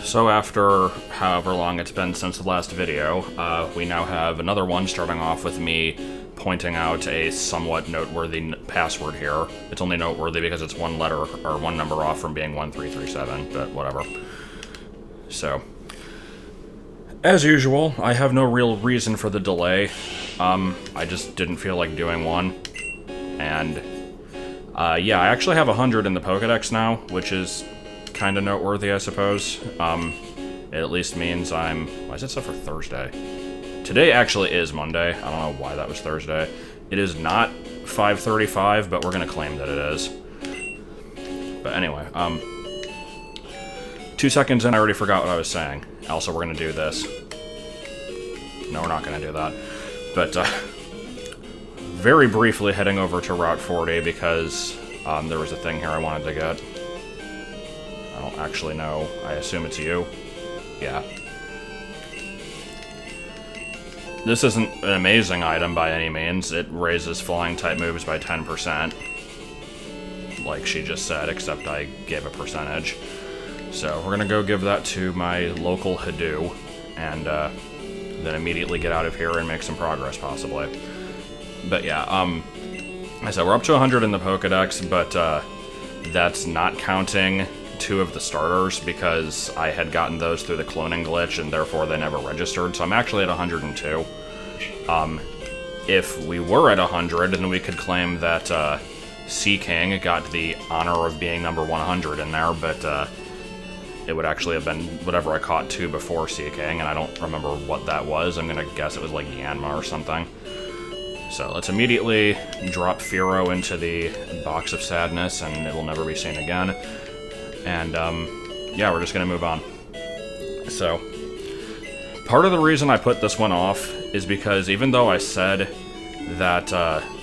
So after however long it's been since the last video, we now have another one starting off with me pointing out a somewhat noteworthy password here. It's only noteworthy because it's one letter, or one number off from being 1337, but whatever. So, as usual, I have no real reason for the delay. I just didn't feel like doing one. And, yeah, I actually have 100 in the Pokedex now, which is kind of noteworthy, I suppose. It at least means I'm... Why is it set for Thursday? Today actually is Monday. I don't know why that was Thursday. It is not 5:35, but we're gonna claim that it is. But anyway, 2 seconds in, I already forgot what I was saying. Also, we're gonna do this. No, we're not gonna do that. But, very briefly heading over to Route 40 because, there was a thing here I wanted to get. I don't actually know. I assume it's you. Yeah. This isn't an amazing item by any means. It raises flying type moves by 10%. Like she just said, except I gave a percentage. So we're gonna go give that to my local hideout, and then immediately get out of here and make some progress, possibly. But yeah, I said we're up to 100 in the Pokedex, but that's not counting 2 of the starters, because I had gotten those through the cloning glitch, and therefore they never registered, so I'm actually at 102. If we were at 100, then we could claim that Sea King got the honor of being number 100 in there, but it would actually have been whatever I caught 2 before Sea King, and I don't remember what that was. I'm gonna guess it was like Yanma or something. So let's immediately drop Firo into the box of sadness, and it will never be seen again. And, yeah, we're just gonna move on. So, part of the reason I put this one off is because even though I said that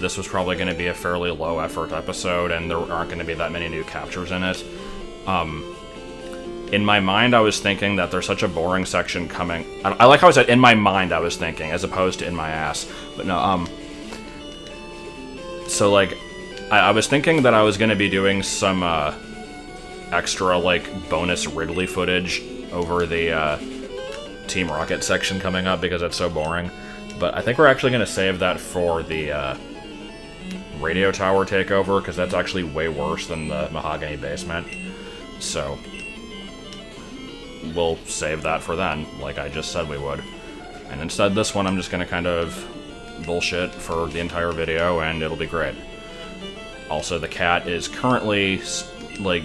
this was probably gonna be a fairly low-effort episode and there aren't gonna be that many new captures in it, in my mind I was thinking that there's such a boring section coming... I like how I said in my mind I was thinking, as opposed to in my ass. But no, so, like, I was thinking that I was gonna be doing some, extra, like, bonus Ridley footage over the, Team Rocket section coming up because that's so boring. But I think we're actually going to save that for the, Radio Tower takeover, because that's actually way worse than the Mahogany Basement. So, we'll save that for then, like I just said we would. And instead, this one I'm just going to kind of bullshit for the entire video, and it'll be great. Also, the cat is currently, like,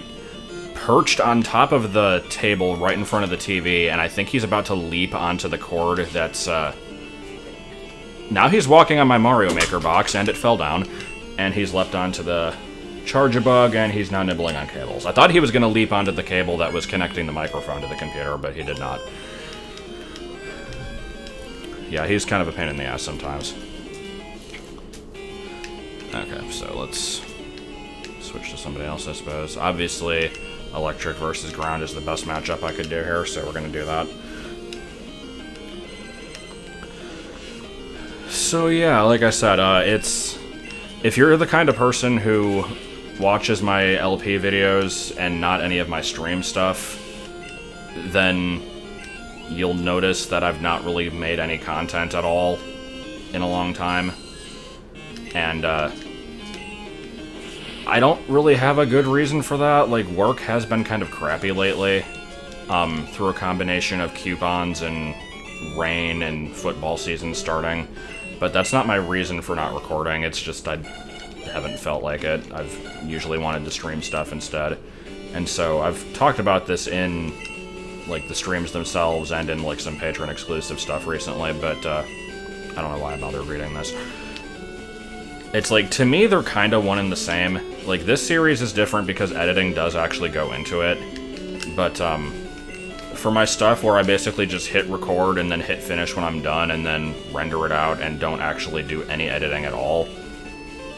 perched on top of the table right in front of the TV, and I think he's about to leap onto the cord that's, Now he's walking on my Mario Maker box, and it fell down, and he's leapt onto the Charge-a-Bug, and he's now nibbling on cables. I thought he was going to leap onto the cable that was connecting the microphone to the computer, but he did not. Yeah, he's kind of a pain in the ass sometimes. Okay, so let's switch to somebody else, I suppose. Obviously, Electric versus Ground is the best matchup I could do here, so we're gonna do that. So yeah, like I said, if you're the kind of person who watches my LP videos and not any of my stream stuff, then you'll notice that I've not really made any content at all in a long time. And, I don't really have a good reason for that. Like, work has been kind of crappy lately, through a combination of coupons and rain and football season starting. But that's not my reason for not recording, it's just I haven't felt like it. I've usually wanted to stream stuff instead. And so I've talked about this in, like, the streams themselves and in, like, some Patreon-exclusive stuff recently, but, I don't know why I bothered reading this. It's like, to me, they're kind of one and the same. Like, this series is different because editing does actually go into it. But, for my stuff where I basically just hit record and then hit finish when I'm done and then render it out and don't actually do any editing at all,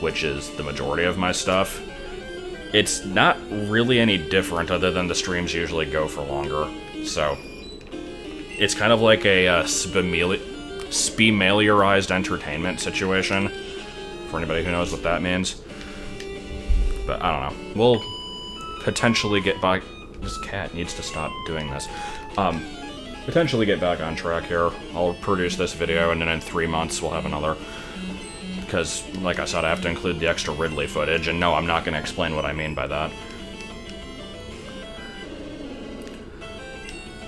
which is the majority of my stuff, it's not really any different other than the streams usually go for longer. So, it's kind of like a spemaliarized entertainment situation, for anybody who knows what that means. But I don't know. We'll potentially get back This cat needs to stop doing this. Potentially get back on track here. I'll produce this video, and then in 3 months we'll have another. Because, like I said, I have to include the extra Ridley footage, and no, I'm not going to explain what I mean by that.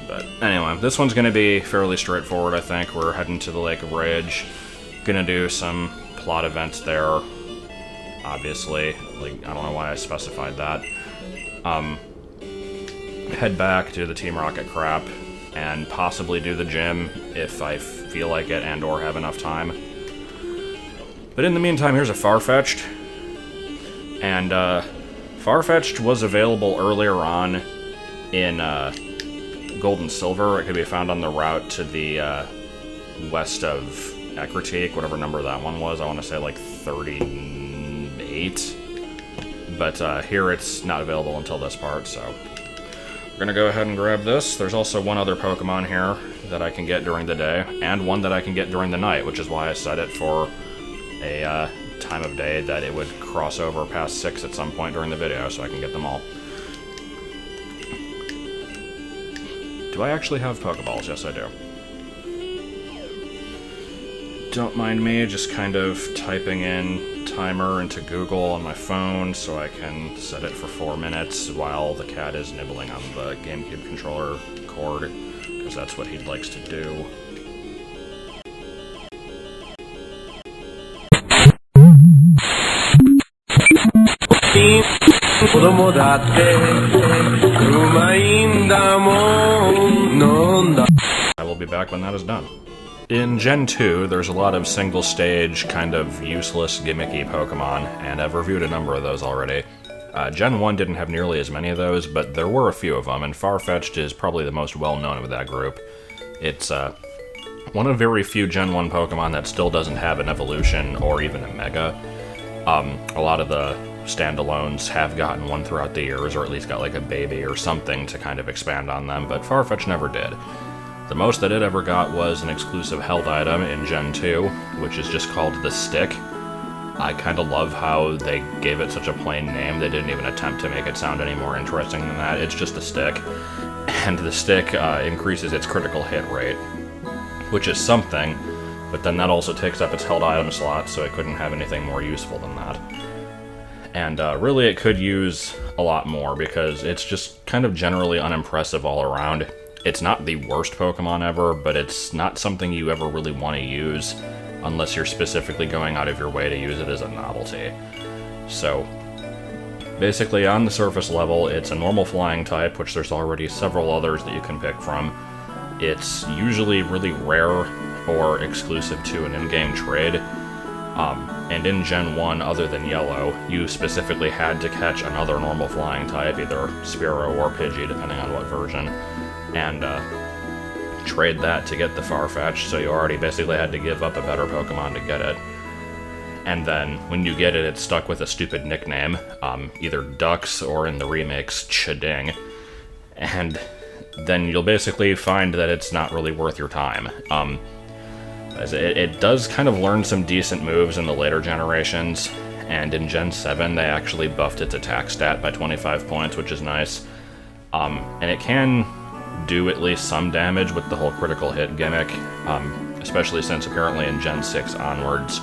But anyway, this one's going to be fairly straightforward, I think. We're heading to the Lake of Rage. Gonna do some plot events there, obviously. Like, I don't know why I specified that. Head back, do the Team Rocket crap, and possibly do the gym if I feel like it and or have enough time. But in the meantime, here's a Farfetch'd. And Farfetch'd was available earlier on in Gold and Silver. It could be found on the route to the west of Ekritique, whatever number that one was. I want to say like 38. But here it's not available until this part, so we're gonna go ahead and grab this. There's also one other Pokemon here that I can get during the day, and one that I can get during the night, which is why I set it for a time of day that it would cross over past 6 at some point during the video, so I can get them all. Do I actually have Pokeballs? Yes, I do. Don't mind me just kind of typing in timer into Google on my phone so I can set it for 4 minutes while the cat is nibbling on the GameCube controller cord, because that's what he likes to do. I will be back when that is done. In Gen 2, there's a lot of single-stage, kind of useless, gimmicky Pokemon, and I've reviewed a number of those already. Gen 1 didn't have nearly as many of those, but there were a few of them, and Farfetch'd is probably the most well-known of that group. It's one of very few Gen 1 Pokemon that still doesn't have an evolution or even a Mega. A lot of the standalones have gotten one throughout the years, or at least got like a baby or something to kind of expand on them, but Farfetch'd never did. The most that it ever got was an exclusive held item in Gen 2, which is just called the Stick. I kind of love how they gave it such a plain name. They didn't even attempt to make it sound any more interesting than that. It's just a stick. And the stick increases its critical hit rate, which is something, but then that also takes up its held item slot, so it couldn't have anything more useful than that. And really it could use a lot more, because it's just kind of generally unimpressive all around. It's not the worst Pokemon ever, but it's not something you ever really want to use unless you're specifically going out of your way to use it as a novelty. So, basically on the surface level, it's a normal flying type, which there's already several others that you can pick from. It's usually really rare or exclusive to an in-game trade. And in Gen 1, other than Yellow, you specifically had to catch another normal flying type, either Spearow or Pidgey, depending on what version, and trade that to get the Farfetch'd, so you already basically had to give up a better Pokemon to get it. And then, when you get it, it's stuck with a stupid nickname, either Dux or in the remakes, Chiding, and then you'll basically find that it's not really worth your time. It does kind of learn some decent moves in the later generations, and in Gen 7 they actually buffed its attack stat by 25 points, which is nice. And it can do at least some damage with the whole critical hit gimmick, especially since apparently in Gen 6 onwards,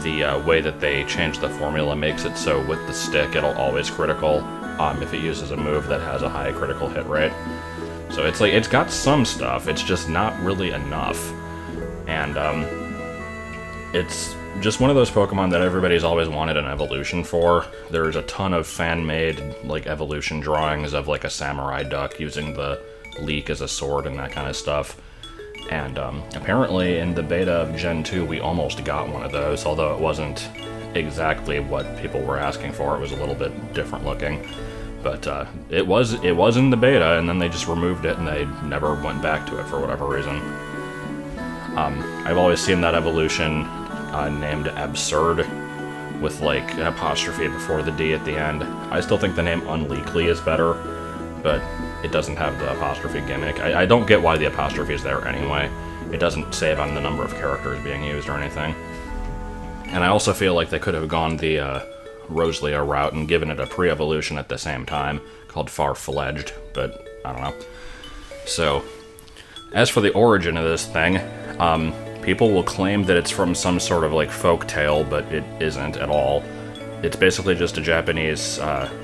the way that they changed the formula makes it so with the stick it'll always critical if it uses a move that has a high critical hit rate. So it's like, it's got some stuff, it's just not really enough. And it's just one of those Pokemon that everybody's always wanted an evolution for. There's a ton of fan-made like evolution drawings of like a samurai duck using the leek as a sword and that kind of stuff. And apparently in the beta of Gen 2 we almost got one of those, although it wasn't exactly what people were asking for. It was a little bit different looking. But it was in the beta, and then they just removed it and they never went back to it for whatever reason. I've always seen that evolution named Absurd, with like an apostrophe before the D at the end. I still think the name Unleekly is better, but it doesn't have the apostrophe gimmick. I don't get why the apostrophe is there anyway. It doesn't save on the number of characters being used or anything. And I also feel like they could have gone the Roselia route and given it a pre-evolution at the same time called Farfetch'd, but I don't know. So, as for the origin of this thing, people will claim that it's from some sort of like folk tale, but it isn't at all. It's basically just a Japanese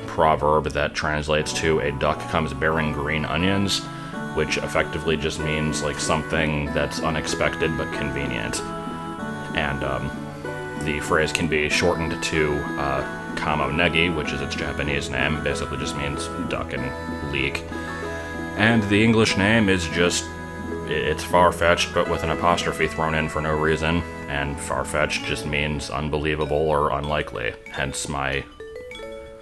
proverb that translates to "a duck comes bearing green onions," which effectively just means like something that's unexpected but convenient. And the phrase can be shortened to Kamo Negi, which is its Japanese name. Basically just means duck and leek. And the English name is just, it's Farfetch'd, but with an apostrophe thrown in for no reason. And Farfetch'd just means unbelievable or unlikely. Hence my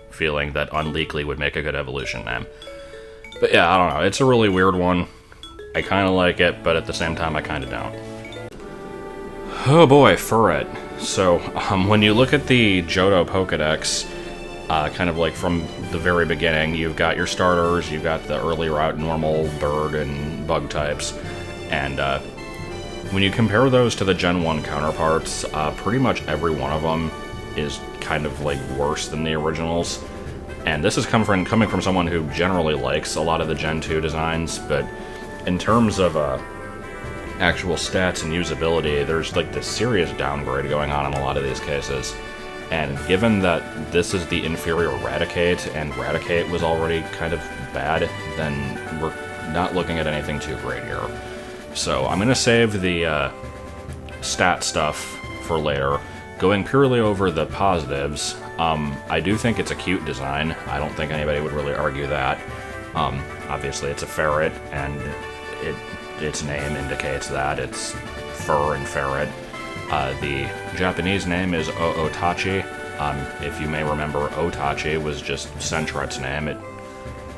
feeling that unlikely would make a good evolution name. But yeah, I don't know. It's a really weird one. I kind of like it, but at the same time, I kind of don't. Oh boy, Furet. So, when you look at the Johto Pokedex, kind of like from the very beginning, you've got your starters, you've got the early route normal, bird, and bug types, and when you compare those to the Gen 1 counterparts, pretty much every one of them is kind of like worse than the originals. And this is coming from someone who generally likes a lot of the Gen 2 designs, but in terms of actual stats and usability, there's like this serious downgrade going on in a lot of these cases. And given that this is the inferior Raticate, and Raticate was already kind of bad, then we're not looking at anything too great here. So I'm going to save the stat stuff for later. Going purely over the positives, I do think it's a cute design. I don't think anybody would really argue that. Obviously it's a ferret, and its name indicates that. It's fur and ferret. The Japanese name is Ootachi. If you may remember, Ootachi was just Sentret's name. It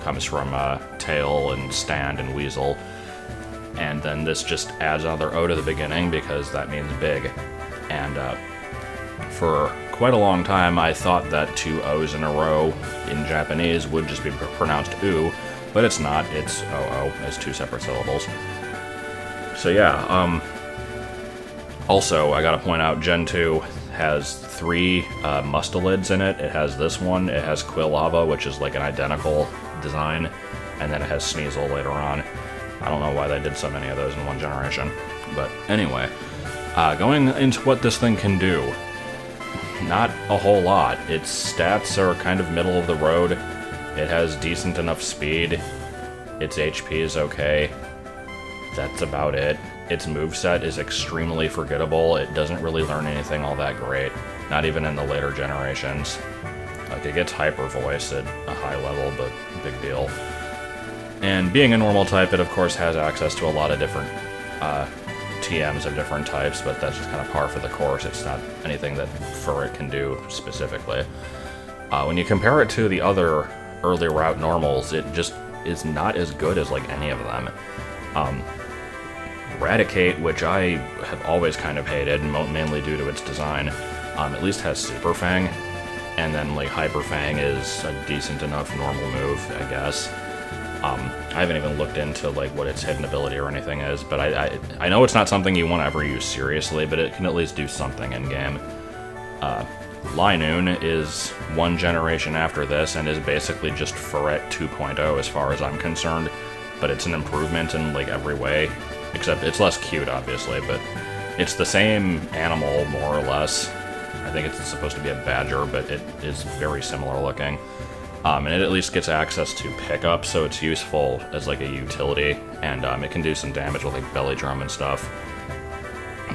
comes from tail and stand and weasel. And then this just adds another O to the beginning because that means big. And for quite a long time, I thought that two O's in a row in Japanese would just be pronounced oo, but it's not. It's O-O as two separate syllables. So yeah, also, I gotta point out, Gen 2 has 3 Mustelids in it. It has this one, it has Quilava, which is like an identical design, and then it has Sneasel later on. I don't know why they did so many of those in one generation. But anyway, going into what this thing can do, not a whole lot. Its stats are kind of middle of the road. It has decent enough speed. Its HP is okay. That's about it. Its moveset is extremely forgettable. It doesn't really learn anything all that great, not even in the later generations. Like, it gets Hyper Voice at a high level, but big deal. And being a normal type, it of course has access to a lot of different TMs of different types, but that's just kind of par for the course. It's not anything that Furet can do specifically. When you compare it to the other early route normals, it just is not as good as like any of them. Raticate, which I have always kind of hated, mainly due to its design, at least has Super Fang, and then like Hyper Fang is a decent enough normal move, I guess. I haven't even looked into like what its hidden ability or anything is, but I know it's not something you want to ever use seriously, but it can at least do something in game. Linoon is one generation after this and is basically just Furet 2.0 as far as I'm concerned, but it's an improvement in like every way, except it's less cute obviously, but it's the same animal more or less. I think it's supposed to be a badger, but it is very similar looking. And it at least gets access to pickup, so it's useful as like a utility, and it can do some damage with like belly drum and stuff.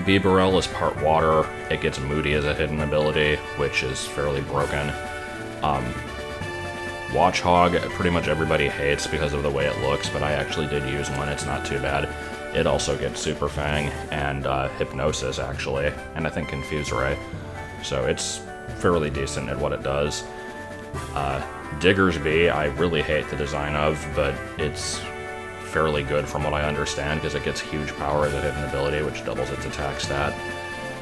Bibarel is part water. It gets Moody as a hidden ability, which is fairly broken. Watchhog, pretty much everybody hates because of the way it looks, but I actually did use one, it's not too bad. It also gets Super Fang and Hypnosis, actually, and I think Confuse Ray. So it's fairly decent at what it does. Diggersby, I really hate the design of, but it's fairly good from what I understand, because it gets huge power as a hidden ability, which doubles its attack stat.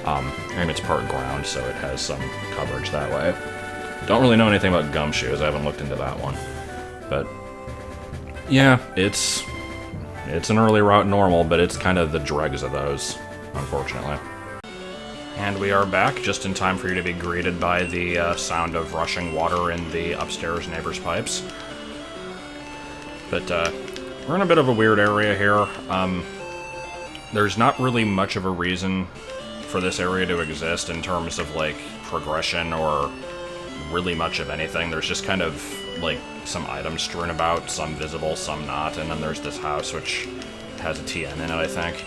And it's part ground, so it has some coverage that way. Don't really know anything about Gumshoes, I haven't looked into that one. But, yeah, it's an early route normal, but it's kind of the dregs of those, unfortunately. And we are back, just in time for you to be greeted by the sound of rushing water in the upstairs neighbor's pipes. But we're in a bit of a weird area here. There's not really much of a reason for this area to exist in terms of, like, progression or really much of anything. There's just kind of, like, some items strewn about, some visible, some not, and then there's this house, which has a TN in it, I think.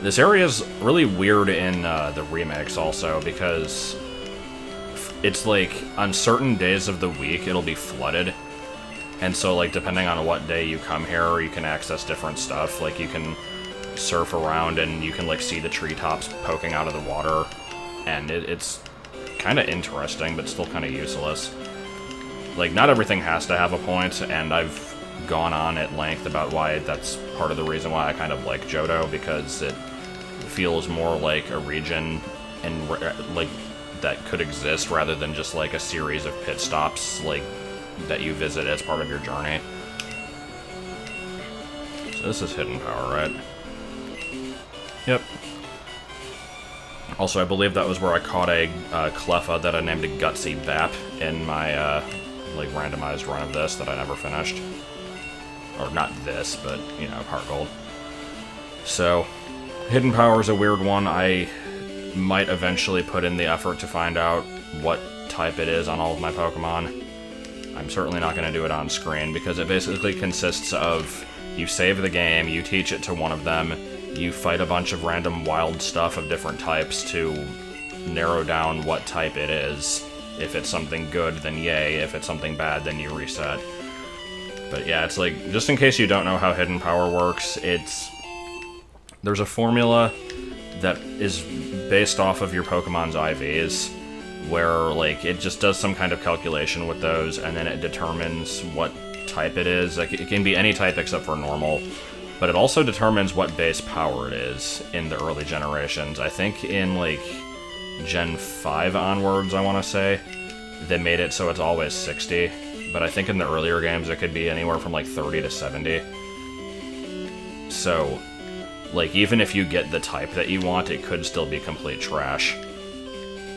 This area is really weird in the remakes also, because it's like, on certain days of the week, it'll be flooded. And so, like, depending on what day you come here, you can access different stuff. Like, you can surf around and you can, like, see the treetops poking out of the water. And it's kind of interesting, but still kind of useless. Like, not everything has to have a point, and I've gone on at length about why that's part of the reason why I kind of like Johto, because it feels more like a region and like that could exist rather than just like a series of pit stops like that you visit as part of your journey. So this is Hidden Power, right? Yep. Also, I believe that was where I caught a Cleffa that I named a Gutsy Bap in my like randomized run of this that I never finished. Or not this, but, you know, Heart Gold. So, Hidden Power is a weird one. I might eventually put in the effort to find out what type it is on all of my Pokemon. I'm certainly not going to do it on screen, because it basically consists of you save the game, you teach it to one of them, you fight a bunch of random wild stuff of different types to narrow down what type it is. If it's something good, then yay. If it's something bad, then you reset. But yeah, it's like, just in case you don't know how Hidden Power works, there's a formula that is based off of your Pokemon's IVs, where, like, it just does some kind of calculation with those, and then it determines what type it is. Like, it can be any type except for normal, but it also determines what base power it is in the early generations. I think in, like, Gen 5 onwards, I want to say, they made it so it's always 60. But I think in the earlier games it could be anywhere from like 30 to 70. So, like, even if you get the type that you want, it could still be complete trash.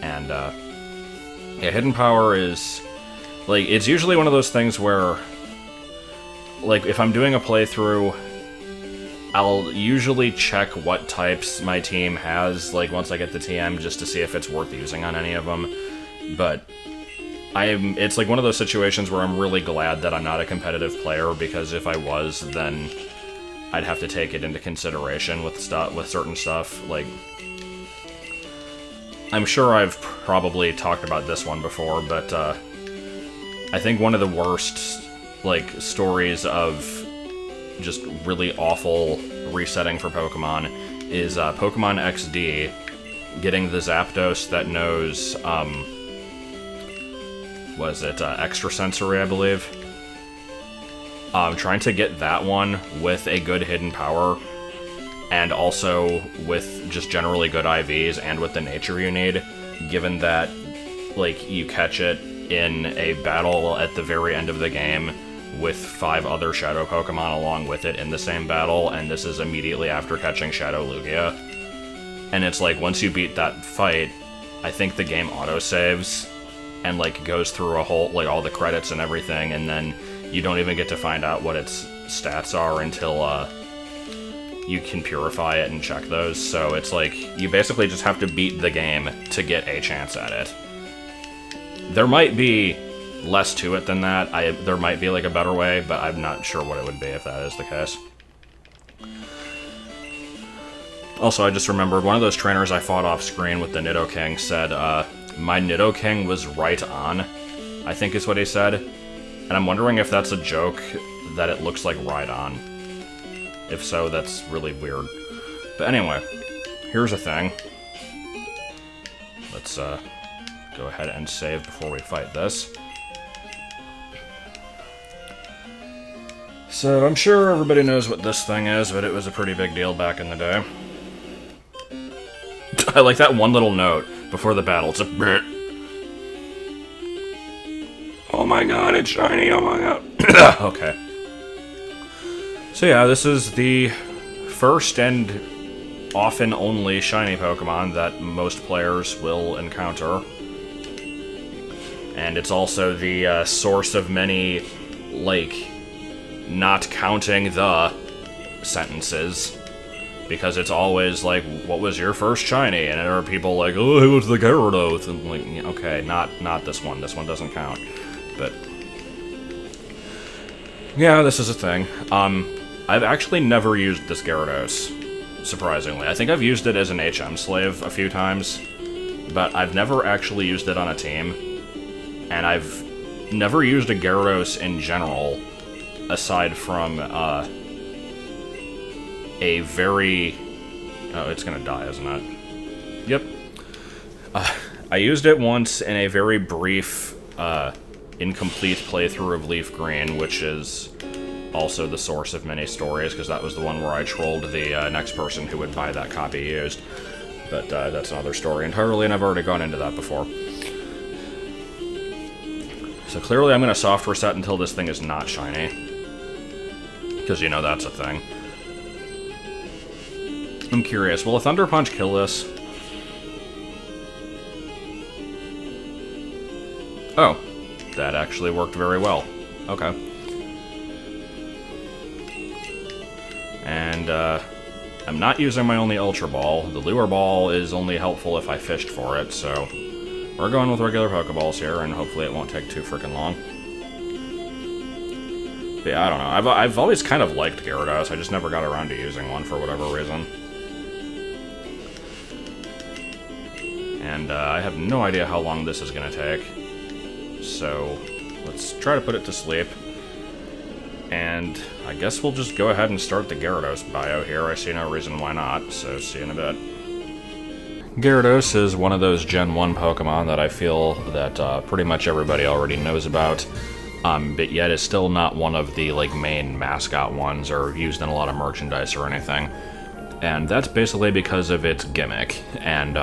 And, yeah, Hidden Power is, like, it's usually one of those things where, like, if I'm doing a playthrough, I'll usually check what types my team has, like, once I get the TM, just to see if it's worth using on any of them. But it's like one of those situations where I'm really glad that I'm not a competitive player, because if I was, then I'd have to take it into consideration with certain stuff. Like, I'm sure I've probably talked about this one before, but I think one of the worst, like, stories of just really awful resetting for Pokemon is Pokemon XD getting the Zapdos that knows, was it Extrasensory, I believe? Trying to get that one with a good Hidden Power, and also with just generally good IVs and with the nature you need, given that, like, you catch it in a battle at the very end of the game with 5 other Shadow Pokemon along with it in the same battle, and this is immediately after catching Shadow Lugia. And it's like, once you beat that fight, I think the game autosaves and, like, goes through a whole, like, all the credits and everything, and then you don't even get to find out what its stats are until, you can purify it and check those. So it's like, you basically just have to beat the game to get a chance at it. There might be less to it than that. There might be, like, a better way, but I'm not sure what it would be if that is the case. Also, I just remembered, one of those trainers I fought off screen with the Nidoking said, my Nidoking was right on, I think is what he said. And I'm wondering if that's a joke, that it looks like right on. If so, that's really weird. But anyway, here's a thing. Let's go ahead and save before we fight this. So I'm sure everybody knows what this thing is, but it was a pretty big deal back in the day. I like that one little note before the battle. It's a Brr. Oh my god, it's shiny, oh my god. Okay. So yeah, this is the first and often only shiny Pokemon that most players will encounter. And it's also the source of many, like, not counting the sentences. Because it's always like, what was your first shiny? And there are people like, oh, it was the Gyarados. And like, okay, not this one. This one doesn't count. But yeah, this is a thing. I've actually never used this Gyarados, surprisingly. I think I've used it as an HM slave a few times, but I've never actually used it on a team. And I've never used a Gyarados in general, aside from, a very... Oh, it's gonna die, isn't it? Yep. I used it once in a very brief, incomplete playthrough of Leaf Green, which is also the source of many stories, because that was the one where I trolled the next person who would buy that copy used. But that's another story entirely, and I've already gone into that before. So clearly I'm gonna soft reset until this thing is not shiny. Because, you know, that's a thing. I'm curious, will a Thunder Punch kill this? Oh, that actually worked very well. Okay. And, I'm not using my only Ultra Ball. The Lure Ball is only helpful if I fished for it, so we're going with regular Pokeballs here, and hopefully it won't take too freaking long. But yeah, I don't know. I've always kind of liked Gyarados, I just never got around to using one for whatever reason. And I have no idea how long this is going to take. So let's try to put it to sleep. And I guess we'll just go ahead and start the Gyarados bio here. I see no reason why not, so see you in a bit. Gyarados is one of those Gen 1 Pokemon that I feel that pretty much everybody already knows about. But yet is still not one of the like main mascot ones or used in a lot of merchandise or anything. And that's basically because of its gimmick. And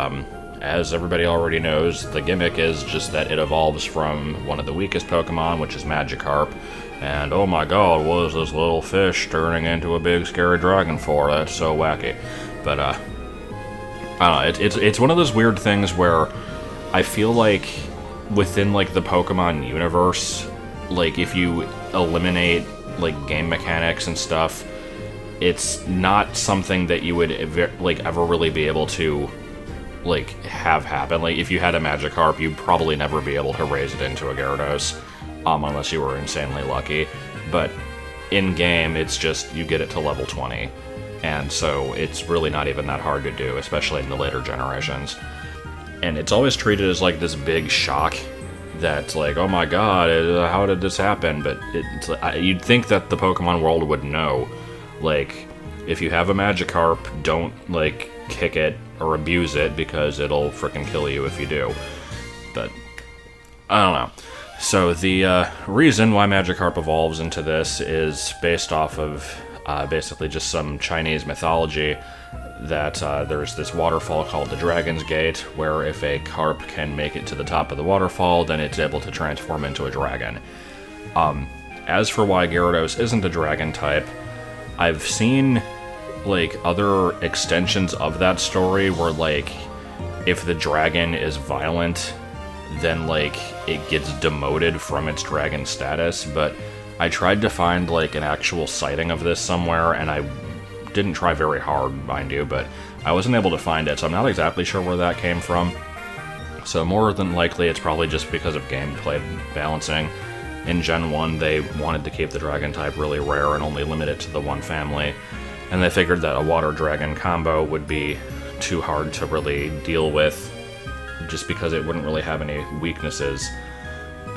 as everybody already knows, the gimmick is just that it evolves from one of the weakest Pokemon, which is Magikarp. And oh my god, what is this little fish turning into a big scary dragon for? That's so wacky. But I don't know, it's one of those weird things where I feel like within like the Pokemon universe, like if you eliminate like game mechanics and stuff, it's not something that you would like ever really be able to like have happen. Like if you had a Magikarp, you'd probably never be able to raise it into a Gyarados, unless you were insanely lucky. But in game, it's just you get it to level 20, and so it's really not even that hard to do, especially in the later generations. And it's always treated as like this big shock that's like, oh my god, how did this happen? But you'd think that the Pokemon world would know. Like, if you have a Magikarp, don't like kick it or abuse it because it'll frickin' kill you if you do. But I don't know. So the reason why Magikarp evolves into this is based off of basically just some Chinese mythology that there's this waterfall called the Dragon's Gate, where if a carp can make it to the top of the waterfall, then it's able to transform into a dragon. As for why Gyarados isn't a dragon type, I've seen like other extensions of that story where like if the dragon is violent, then like it gets demoted from its dragon status. But I tried to find like an actual sighting of this somewhere, and I didn't try very hard, mind you, but I wasn't able to find it, so I'm not exactly sure where that came from. So more than likely it's probably just because of gameplay balancing. In Gen 1 they wanted to keep the dragon type really rare and only limit it to the one family, and they figured that a water dragon combo would be too hard to really deal with, just because it wouldn't really have any weaknesses,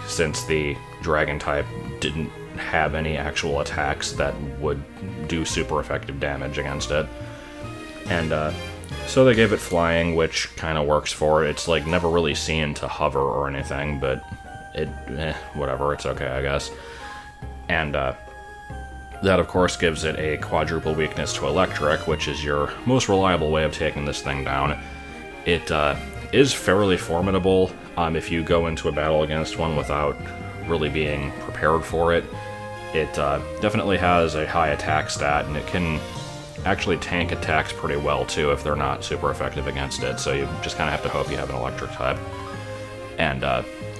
since the dragon type didn't have any actual attacks that would do super effective damage against it. And so they gave it flying, which kind of works for it. It's like never really seen to hover or anything, but it whatever, it's okay, I guess. And that of course gives it a quadruple weakness to electric, which is your most reliable way of taking this thing down. It is fairly formidable if you go into a battle against one without really being prepared for it. It definitely has a high attack stat, and it can actually tank attacks pretty well too if they're not super effective against it, so you just kind of have to hope you have an electric type. And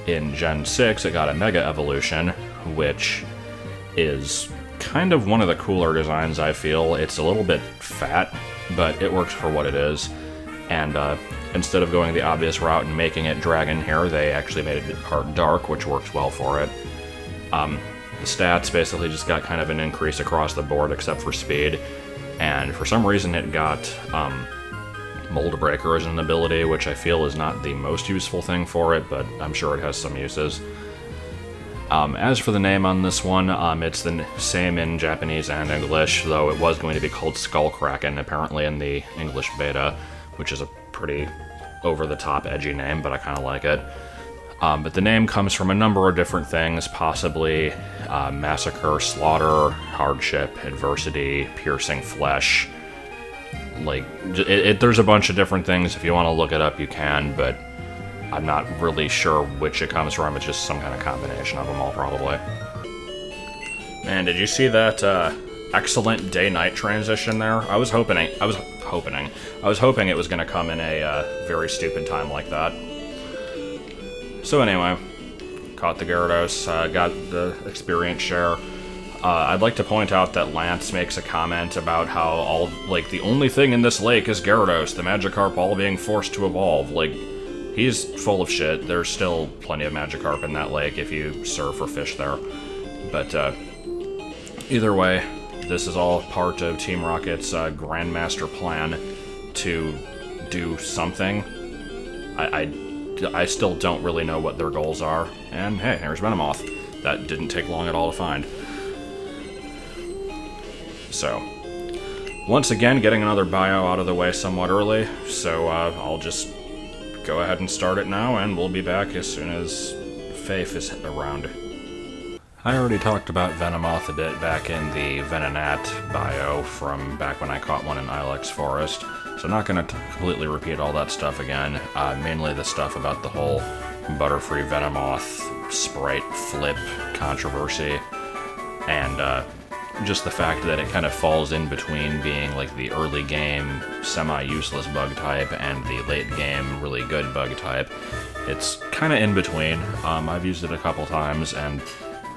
in Gen 6 it got a Mega Evolution, which is kind of one of the cooler designs, I feel. It's a little bit fat, but it works for what it is. And instead of going the obvious route and making it dragon hair, they actually made it part dark, which works well for it. The stats basically just got kind of an increase across the board except for speed, and for some reason it got Mold Breaker as an ability, which I feel is not the most useful thing for it, but I'm sure it has some uses. As for the name on this one, it's the same in Japanese and English, though it was going to be called Skullkraken apparently in the English beta, which is a pretty over-the-top edgy name, but I kind of like it. But the name comes from a number of different things, possibly massacre, slaughter, hardship, adversity, piercing flesh. Like, there's a bunch of different things. If you want to look it up, you can, but I'm not really sure which it comes from. It's just some kind of combination of them all, probably. Man, did you see that excellent day-night transition there? I was hoping it was going to come in a very stupid time like that. So anyway, caught the Gyarados, got the experience share. I'd like to point out that Lance makes a comment about how the only thing in this lake is Gyarados, the Magikarp all being forced to evolve. Like, he's full of shit. There's still plenty of Magikarp in that lake if you surf or fish there. But either way, this is all part of Team Rocket's Grandmaster plan to do something. I still don't really know what their goals are. And hey, here's Venomoth. That didn't take long at all to find. So, once again, getting another bio out of the way somewhat early, so I'll just go ahead and start it now, and we'll be back as soon as Faith is around. I already talked about Venomoth a bit back in the Venonat bio from back when I caught one in Ilex Forest, so I'm not going to completely repeat all that stuff again, mainly the stuff about the whole Butterfree Venomoth sprite flip controversy, and just the fact that it kind of falls in between being like the early game semi-useless bug type and the late game really good bug type. It's kind of in between. I've used it a couple times and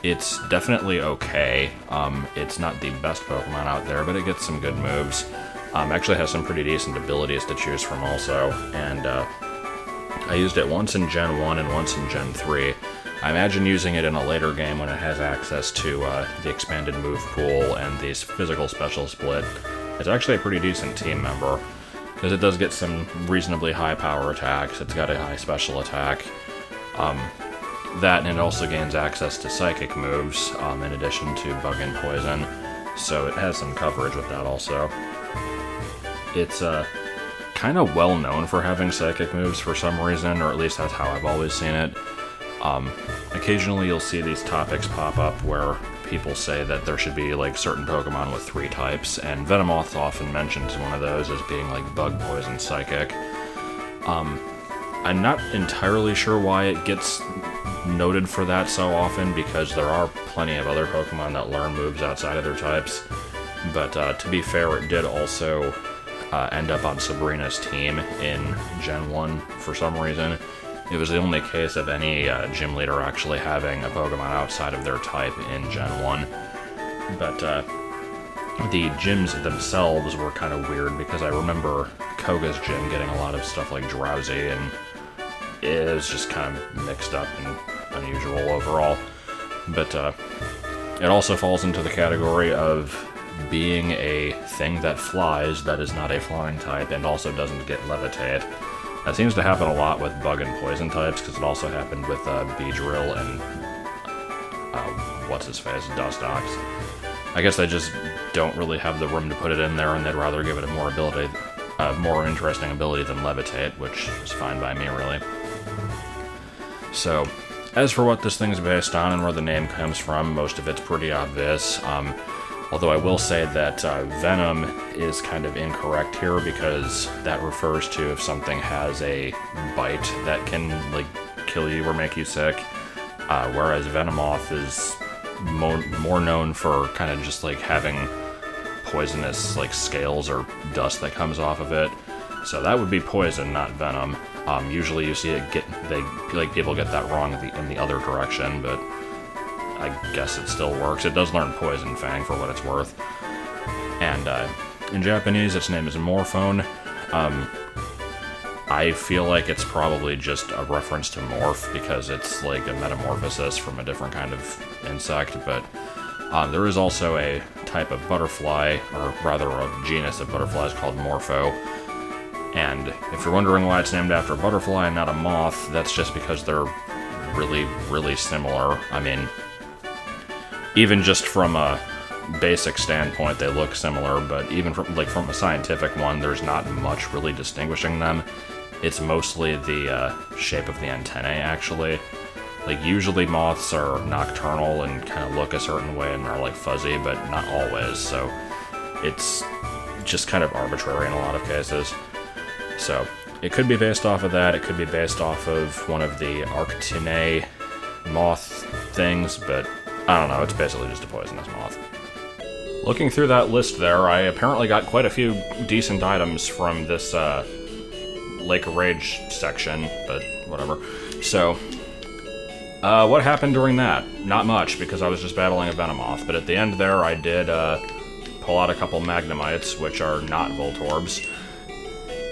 it's definitely okay. It's not the best Pokemon out there, but it gets some good moves. Actually has some pretty decent abilities to choose from also, and I used it once in Gen 1 and once in Gen 3. I imagine using it in a later game when it has access to the expanded move pool and the physical special split. It's actually a pretty decent team member, because it does get some reasonably high power attacks. It's got a high special attack. That, and it also gains access to psychic moves, in addition to bug and poison, so it has some coverage with that also. It's kind of well known for having psychic moves for some reason, or at least that's how I've always seen it. Occasionally you'll see these topics pop up where people say that there should be like certain Pokemon with 3 types, and Venomoth often mentions one of those as being like bug, poison, psychic. I'm not entirely sure why it gets noted for that so often, because there are plenty of other Pokemon that learn moves outside of their types, but to be fair, it did also end up on Sabrina's team in Gen 1 for some reason. It was the only case of any gym leader actually having a Pokemon outside of their type in Gen 1. But the gyms themselves were kind of weird, because I remember Koga's gym getting a lot of stuff like Drowsy, and it was just kind of mixed up and unusual overall. But it also falls into the category of being a thing that flies that is not a flying type and also doesn't get levitate. That seems to happen a lot with bug and poison types, because it also happened with Beedrill and what's-his-face, Dustox. I guess they just don't really have the room to put it in there, and they'd rather give it a more interesting ability than levitate, which is fine by me, really. So, as for what this thing's based on and where the name comes from, most of it's pretty obvious. Although I will say that Venom is kind of incorrect here, because that refers to if something has a bite that can like kill you or make you sick, whereas Venomoth is more known for kind of just like having poisonous, like, scales or dust that comes off of it. So that would be poison, not venom. Usually you see people get that wrong in the other direction, but I guess it still works. It does learn Poison Fang for what it's worth. And in Japanese, its name is Morphone. I feel like it's probably just a reference to morph because it's like a metamorphosis from a different kind of insect, but there is also a type of butterfly, or rather a genus of butterflies called Morpho. And if you're wondering why it's named after a butterfly and not a moth, that's just because they're really, really similar. I mean, even just from a basic standpoint, they look similar, but even from a scientific one, there's not much really distinguishing them. It's mostly the shape of the antennae, actually. Like, usually moths are nocturnal and kind of look a certain way and are, like, fuzzy, but not always, so it's just kind of arbitrary in a lot of cases. So, it could be based off of that, it could be based off of one of the Arctinae moth things, but I don't know, it's basically just a poisonous moth. Looking through that list there, I apparently got quite a few decent items from this Lake of Rage section, but whatever. So, what happened during that? Not much, because I was just battling a Venomoth, but at the end there I did pull out a couple Magnemites, which are not Voltorbs.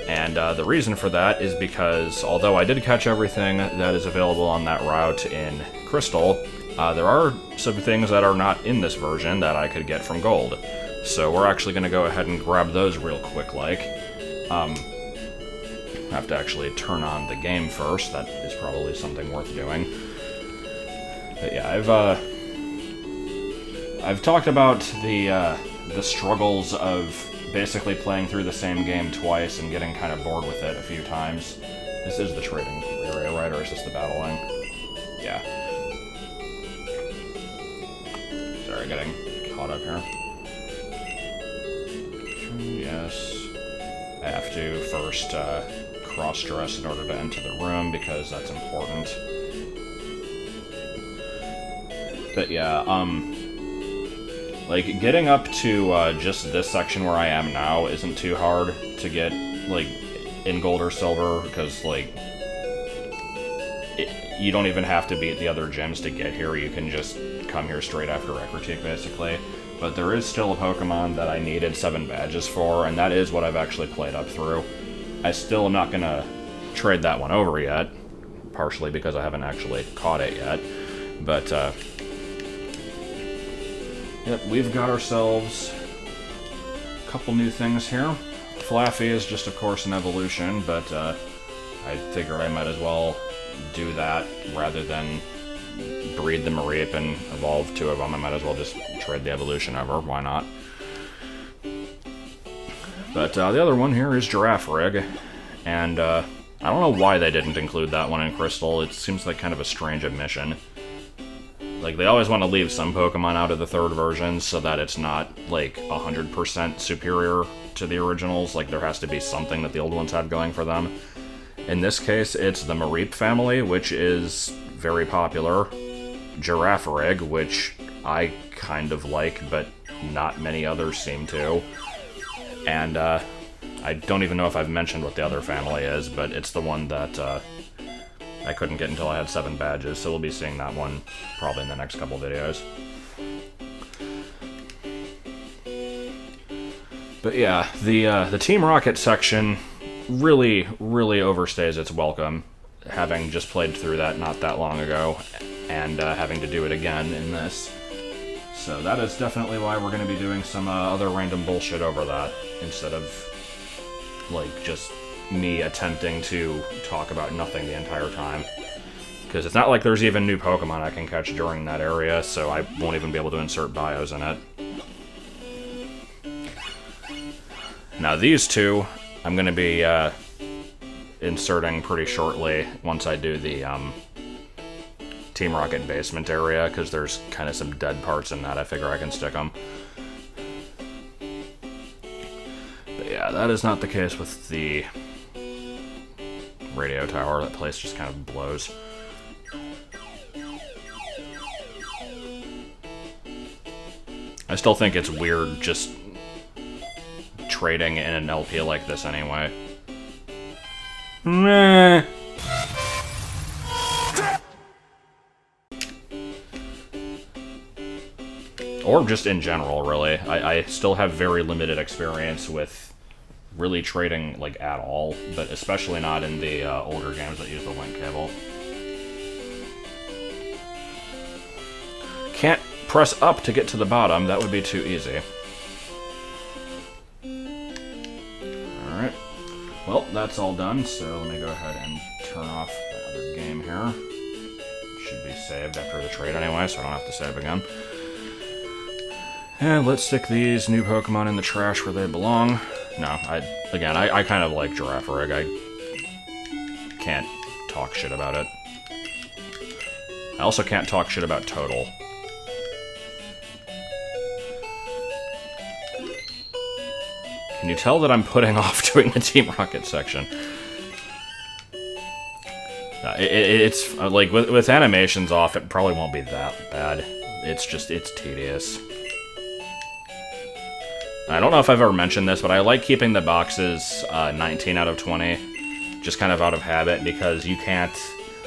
And the reason for that is because, although I did catch everything that is available on that route in Crystal, there are some things that are not in this version that I could get from Gold. So we're actually going to go ahead and grab those real quick, like. Have to actually turn on the game first, that is probably something worth doing. But yeah, I've talked about the struggles of basically playing through the same game twice and getting kind of bored with it a few times. This is the trading area, right? Or is this the battling? Yeah. Sorry, getting caught up here. Yes. I have to first cross-dress in order to enter the room because that's important. But yeah, like, getting up to just this section where I am now isn't too hard to get, like, in Gold or Silver, because, like, you don't even have to beat the other gyms to get here. You can just come here straight after Recrutique, basically. But there is still a Pokemon that I needed 7 badges for, and that is what I've actually played up through. I still am not going to trade that one over yet, partially because I haven't actually caught it yet. But, yep, we've got ourselves a couple new things here. Flaafy is just, of course, an evolution, but I figured I might as well do that rather than breed the Mareep and evolve 2 of them. I might as well just trade the evolution over. Why not? But the other one here is Girafarig, and I don't know why they didn't include that one in Crystal. It seems like kind of a strange omission. Like, they always want to leave some Pokemon out of the 3rd version so that it's not, like, 100% superior to the originals. Like, there has to be something that the old ones had going for them. In this case, it's the Mareep family, which is very popular. Girafarig, which I kind of like, but not many others seem to. And I don't even know if I've mentioned what the other family is, but it's the one that I couldn't get until I had 7 badges, so we'll be seeing that one probably in the next couple videos. But yeah, the Team Rocket section really, really overstays its welcome, having just played through that not that long ago, and having to do it again in this. So that is definitely why we're going to be doing some other random bullshit over that, instead of, like, just me attempting to talk about nothing the entire time. Because it's not like there's even new Pokemon I can catch during that area, so I won't even be able to insert bios in it. Now these two, I'm going to be inserting pretty shortly once I do the Team Rocket basement area, because there's kind of some dead parts in that. I figure I can stick them. But yeah, that is not the case with the radio tower. That place just kind of blows. I still think it's weird just trading in an LP like this anyway. Meh. Or just in general, really. I still have very limited experience with really trading, like, at all, but especially not in the older games that use the link cable. Can't press up to get to the bottom, that would be too easy. Alright. Well, that's all done, so let me go ahead and turn off the other game here. It should be saved after the trade anyway, so I don't have to save again. And let's stick these new Pokemon in the trash where they belong. No, I kind of like Girafarig. I can't talk shit about it. I also can't talk shit about Total. Can you tell that I'm putting off doing the Team Rocket section? It's like, with animations off, it probably won't be that bad. It's tedious. I don't know if I've ever mentioned this, but I like keeping the boxes 19 out of 20, just kind of out of habit, because you can't,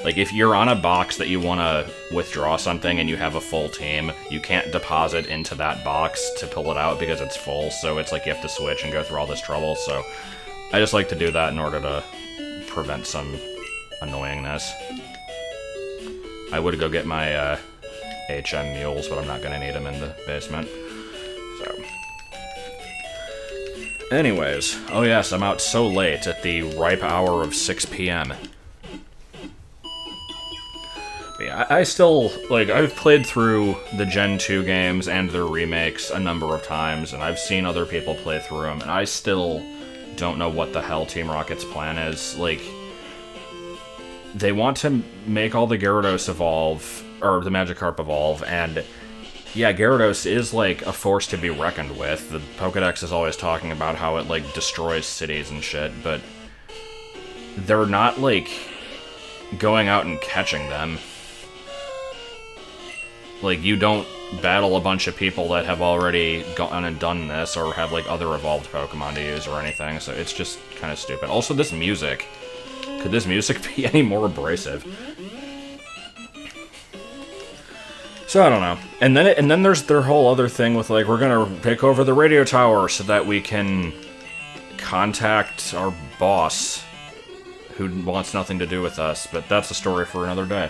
like, if you're on a box that you want to withdraw something and you have a full team, you can't deposit into that box to pull it out because it's full, so it's like you have to switch and go through all this trouble, so I just like to do that in order to prevent some annoyingness. I would go get my HM mules, but I'm not going to need them in the basement, so... Anyways, oh yes, I'm out so late at the ripe hour of 6 p.m. Yeah, I still, like, I've played through the Gen 2 games and their remakes a number of times, and I've seen other people play through them, and I still don't know what the hell Team Rocket's plan is. Like, they want to make all the Gyarados evolve, or the Magikarp evolve, and... yeah, Gyarados is, like, a force to be reckoned with. The Pokedex is always talking about how it, like, destroys cities and shit, but they're not, like, going out and catching them. Like, you don't battle a bunch of people that have already gone and done this, or have, like, other evolved Pokemon to use or anything, so it's just kind of stupid. Also, this music. Could this music be any more abrasive? So, I don't know. And then there's their whole other thing with, like, we're gonna take over the radio tower so that we can contact our boss, who wants nothing to do with us, but that's a story for another day.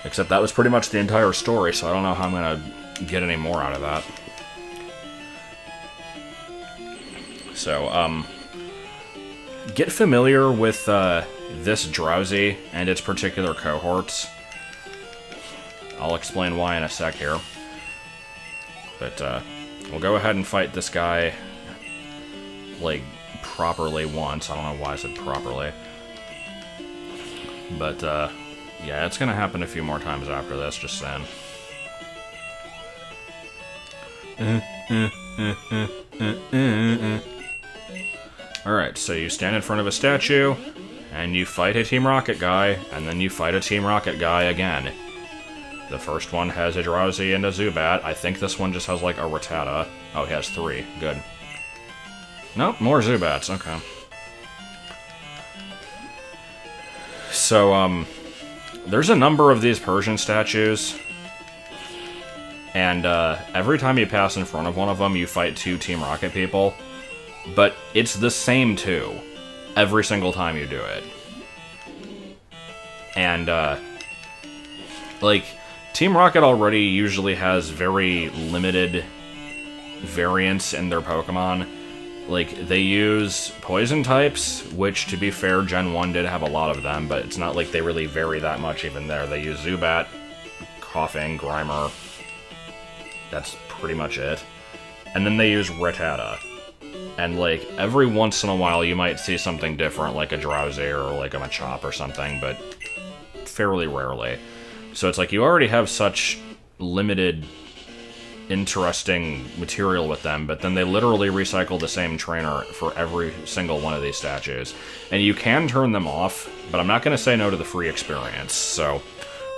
Except that was pretty much the entire story, so I don't know how I'm gonna get any more out of that. So, get familiar with, this Drowsy and its particular cohorts. I'll explain why in a sec here. But, we'll go ahead and fight this guy, like, properly once. I don't know why I said properly. But, yeah, it's gonna happen a few more times after this, just saying. Alright, so you stand in front of a statue, and you fight a Team Rocket guy, and then you fight a Team Rocket guy again. The first one has a Drowsy and a Zubat. I think this one just has, like, a Rattata. Oh, he has 3. Good. Nope, more Zubats. Okay. So, there's a number of these Persian statues. And, every time you pass in front of one of them, you fight 2 Team Rocket people. But it's the same 2 every single time you do it. And, like... Team Rocket already usually has very limited variants in their Pokemon. Like, they use poison types, which, to be fair, Gen 1 did have a lot of them, but it's not like they really vary that much even there. They use Zubat, Coughing, Grimer. That's pretty much it. And then they use Rattata. And, like, every once in a while you might see something different, like a Drowsy or, like, a Machop or something, but fairly rarely. So it's like you already have such limited, interesting material with them, but then they literally recycle the same trainer for every single one of these statues. And you can turn them off, but I'm not going to say no to the free experience. So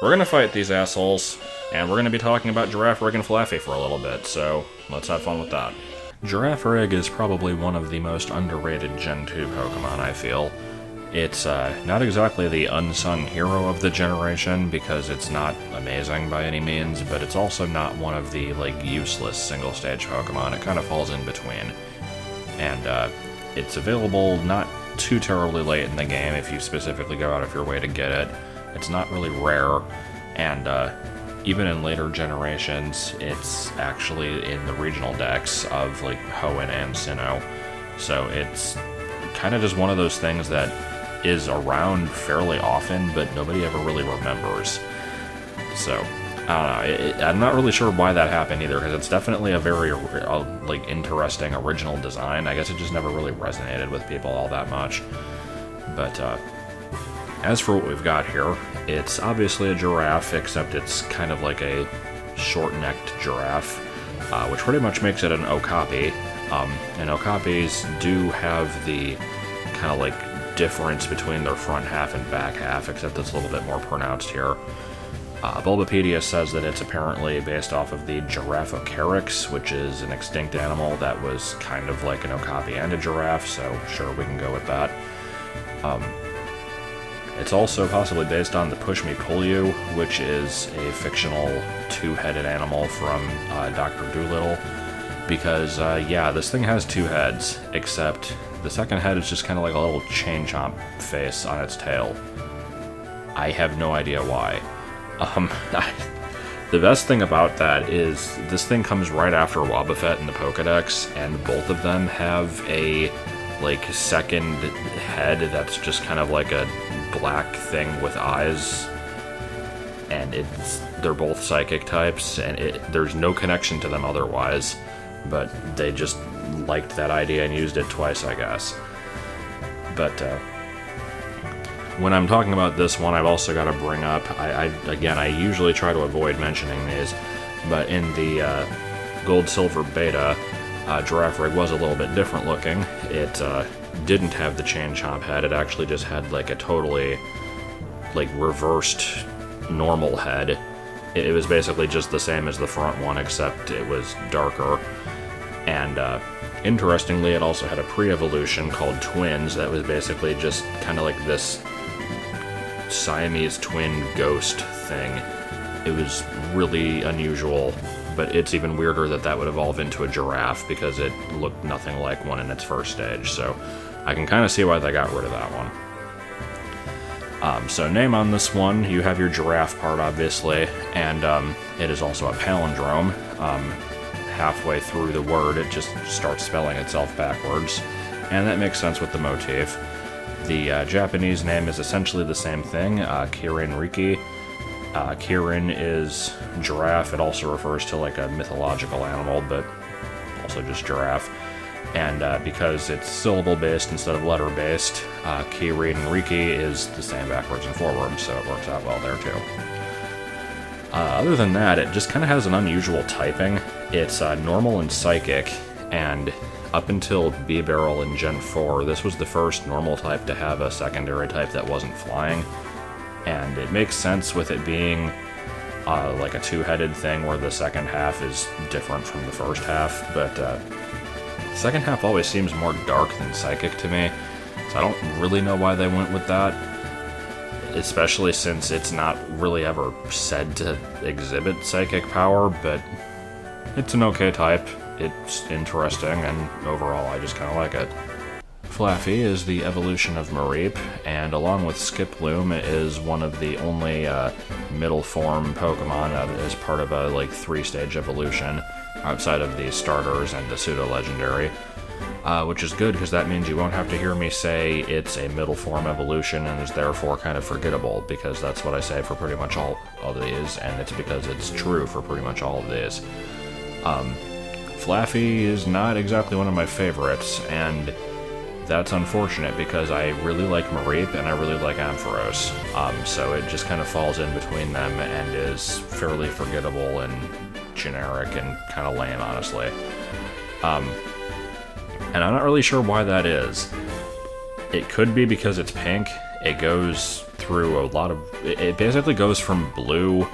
we're going to fight these assholes, and we're going to be talking about Girafarig and Flaafy for a little bit, so let's have fun with that. Girafarig is probably one of the most underrated Gen 2 Pokemon, I feel. It's not exactly the unsung hero of the generation, because it's not amazing by any means, but it's also not one of the, like, useless single-stage Pokemon. It kind of falls in between. And, it's available not too terribly late in the game if you specifically go out of your way to get it. It's not really rare, and, even in later generations, it's actually in the regional decks of, like, Hoenn and Sinnoh. So it's kind of just one of those things that is around fairly often, but nobody ever really remembers. So, I don't know, I'm not really sure why that happened either, because it's definitely a very, like, interesting original design. I guess it just never really resonated with people all that much. But, as for what we've got here, it's obviously a giraffe, except it's kind of like a short-necked giraffe, which pretty much makes it an Okapi. And Okapis do have the kind of, like, difference between their front half and back half, except it's a little bit more pronounced here. Bulbapedia says that it's apparently based off of the Girafarig, which is an extinct animal that was kind of like an Okapi and a giraffe, so sure, we can go with that. It's also possibly based on the Push Me Pull You, which is a fictional two-headed animal from Dr. Dolittle, because, yeah, this thing has two heads, except the second head is just kind of like a little chain chomp face on its tail. I have no idea why. The best thing about that is this thing comes right after Wobbuffet in the Pokedex, and both of them have a, like, second head that's just kind of like a black thing with eyes, and they're both psychic types, and there's no connection to them otherwise, but they just liked that idea and used it twice, I guess. But, when I'm talking about this one, I've also got to bring up, again, I usually try to avoid mentioning these, but in the Gold Silver Beta, Girafarig was a little bit different looking. It didn't have the chain chomp head, it actually just had like a totally, like, reversed normal head. It was basically just the same as the front one, except it was darker. And interestingly, it also had a pre-evolution called Twins that was basically just kind of like this Siamese twin ghost thing. It was really unusual, but it's even weirder that that would evolve into a giraffe because it looked nothing like one in its first stage, so I can kind of see why they got rid of that one. So name on this one, you have your giraffe part, obviously, and it is also a palindrome. Halfway through the word, it just starts spelling itself backwards, and that makes sense with the motif. The Japanese name is essentially the same thing, Kirin Riki. Kirin is giraffe. It also refers to like a mythological animal, but also just giraffe. And because it's syllable-based instead of letter-based, Kirin Riki is the same backwards and forwards, so it works out well there too. Other than that, it just kind of has an unusual typing. It's normal and psychic, and up until B-Barrel in Gen 4, this was the first normal type to have a secondary type that wasn't flying. And it makes sense with it being like a two-headed thing where the second half is different from the first half, but the second half always seems more dark than psychic to me, so I don't really know why they went with that, especially since it's not really ever said to exhibit psychic power, but it's an okay type. It's interesting, and overall I just kind of like it. Flaafy is the evolution of Mareep, and along with Skiploom, it is one of the only middle form Pokemon that is part of a like 3-stage evolution, outside of the starters and the pseudo-legendary. Which is good, because that means you won't have to hear me say it's a middle form evolution and is therefore kind of forgettable, because that's what I say for pretty much all of these, and it's because it's true for pretty much all of these. Flaafy is not exactly one of my favorites, and that's unfortunate because I really like Mareep and I really like Ampharos, so it just kind of falls in between them and is fairly forgettable and generic and kind of lame, honestly. And I'm not really sure why that is. It could be because it's pink. It goes through a lot of... It basically goes from blue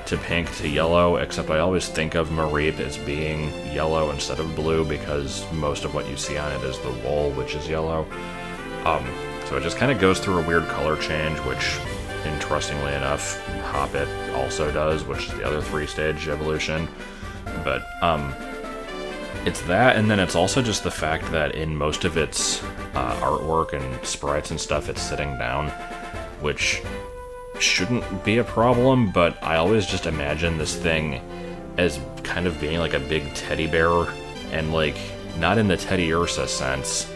to pink to yellow, except I always think of Mareep as being yellow instead of blue because most of what you see on it is the wool, which is yellow. So it just kind of goes through a weird color change, which, interestingly enough, Hoppit also does, which is the other 3-stage evolution. But, it's that, and then it's also just the fact that in most of its artwork and sprites and stuff, it's sitting down, which shouldn't be a problem, but I always just imagine this thing as kind of being like a big teddy bear, and like, not in the Teddy Ursa sense,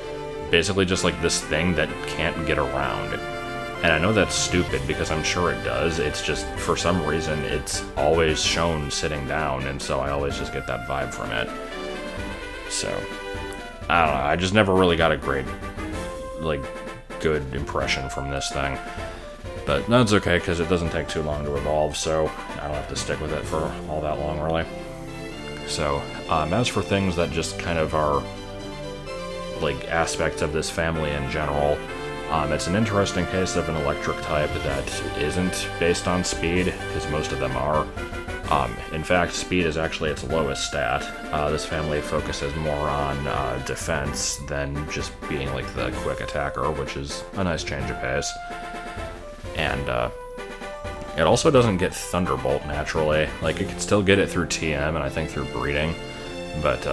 basically just like this thing that can't get around. And I know that's stupid because I'm sure it does, it's just, for some reason, it's always shown sitting down, and so I always just get that vibe from it. So, I don't know, I just never really got a great, like, good impression from this thing. But that's okay, because it doesn't take too long to evolve, so I don't have to stick with it for all that long, really. So, as for things that just kind of are, like, aspects of this family in general, it's an interesting case of an electric type that isn't based on speed, because most of them are. In fact, speed is actually its lowest stat. This family focuses more on defense than just being like the quick attacker, which is a nice change of pace. And it also doesn't get Thunderbolt naturally. Like, it can still get it through TM and I think through breeding, but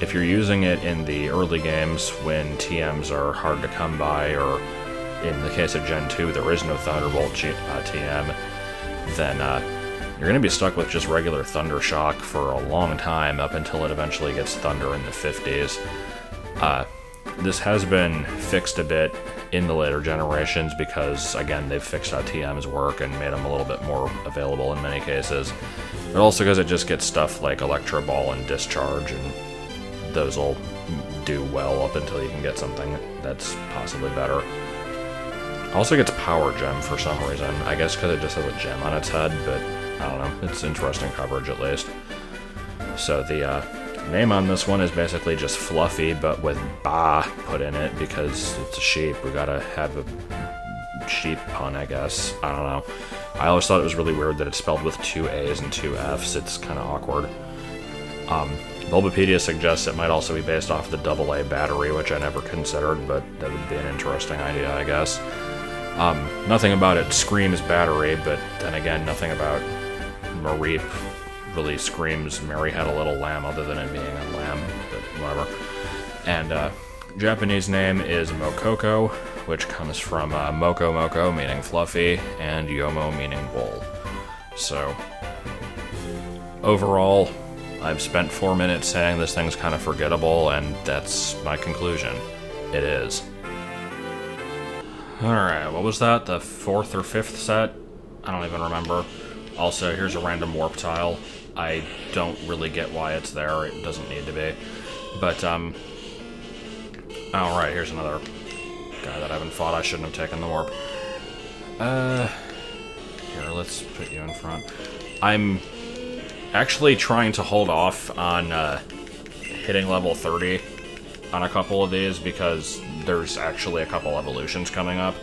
if you're using it in the early games when TMs are hard to come by, or in the case of Gen 2 there is no Thunderbolt TM, then you're going to be stuck with just regular Thunder Shock for a long time, up until it eventually gets Thunder in the 50s. This has been fixed a bit in the later generations because, again, they've fixed how TMs work and made them a little bit more available in many cases. But also because it just gets stuff like Electro Ball and Discharge, and those will do well up until you can get something that's possibly better. Also gets Power Gem for some reason, I guess because it just has a gem on its head, but I don't know, it's interesting coverage at least. So the name on this one is basically just Fluffy, but with Ba put in it because it's a sheep. We gotta have a sheep pun, I guess. I don't know. I always thought it was really weird that it's spelled with 2 A's and 2 F's. It's kind of awkward. Bulbapedia suggests it might also be based off the AA battery, which I never considered, but that would be an interesting idea, I guess. Nothing about it screams battery, but then again, nothing about Mareep really screams Mary had a little lamb, other than it being a lamb, but whatever. And Japanese name is Mokoko, which comes from Moko Moko, meaning fluffy, and Yomo, meaning wool. So, overall, I've spent 4 minutes saying this thing's kind of forgettable, and that's my conclusion. It is. Alright, what was that? The 4th or 5th set? I don't even remember. Also, here's a random warp tile. I don't really get why it's there. It doesn't need to be. But, alright, here's another guy that I haven't fought. I shouldn't have taken the warp. Here, let's put you in front. I'm actually trying to hold off on hitting level 30 on a couple of these because there's actually a couple evolutions coming up.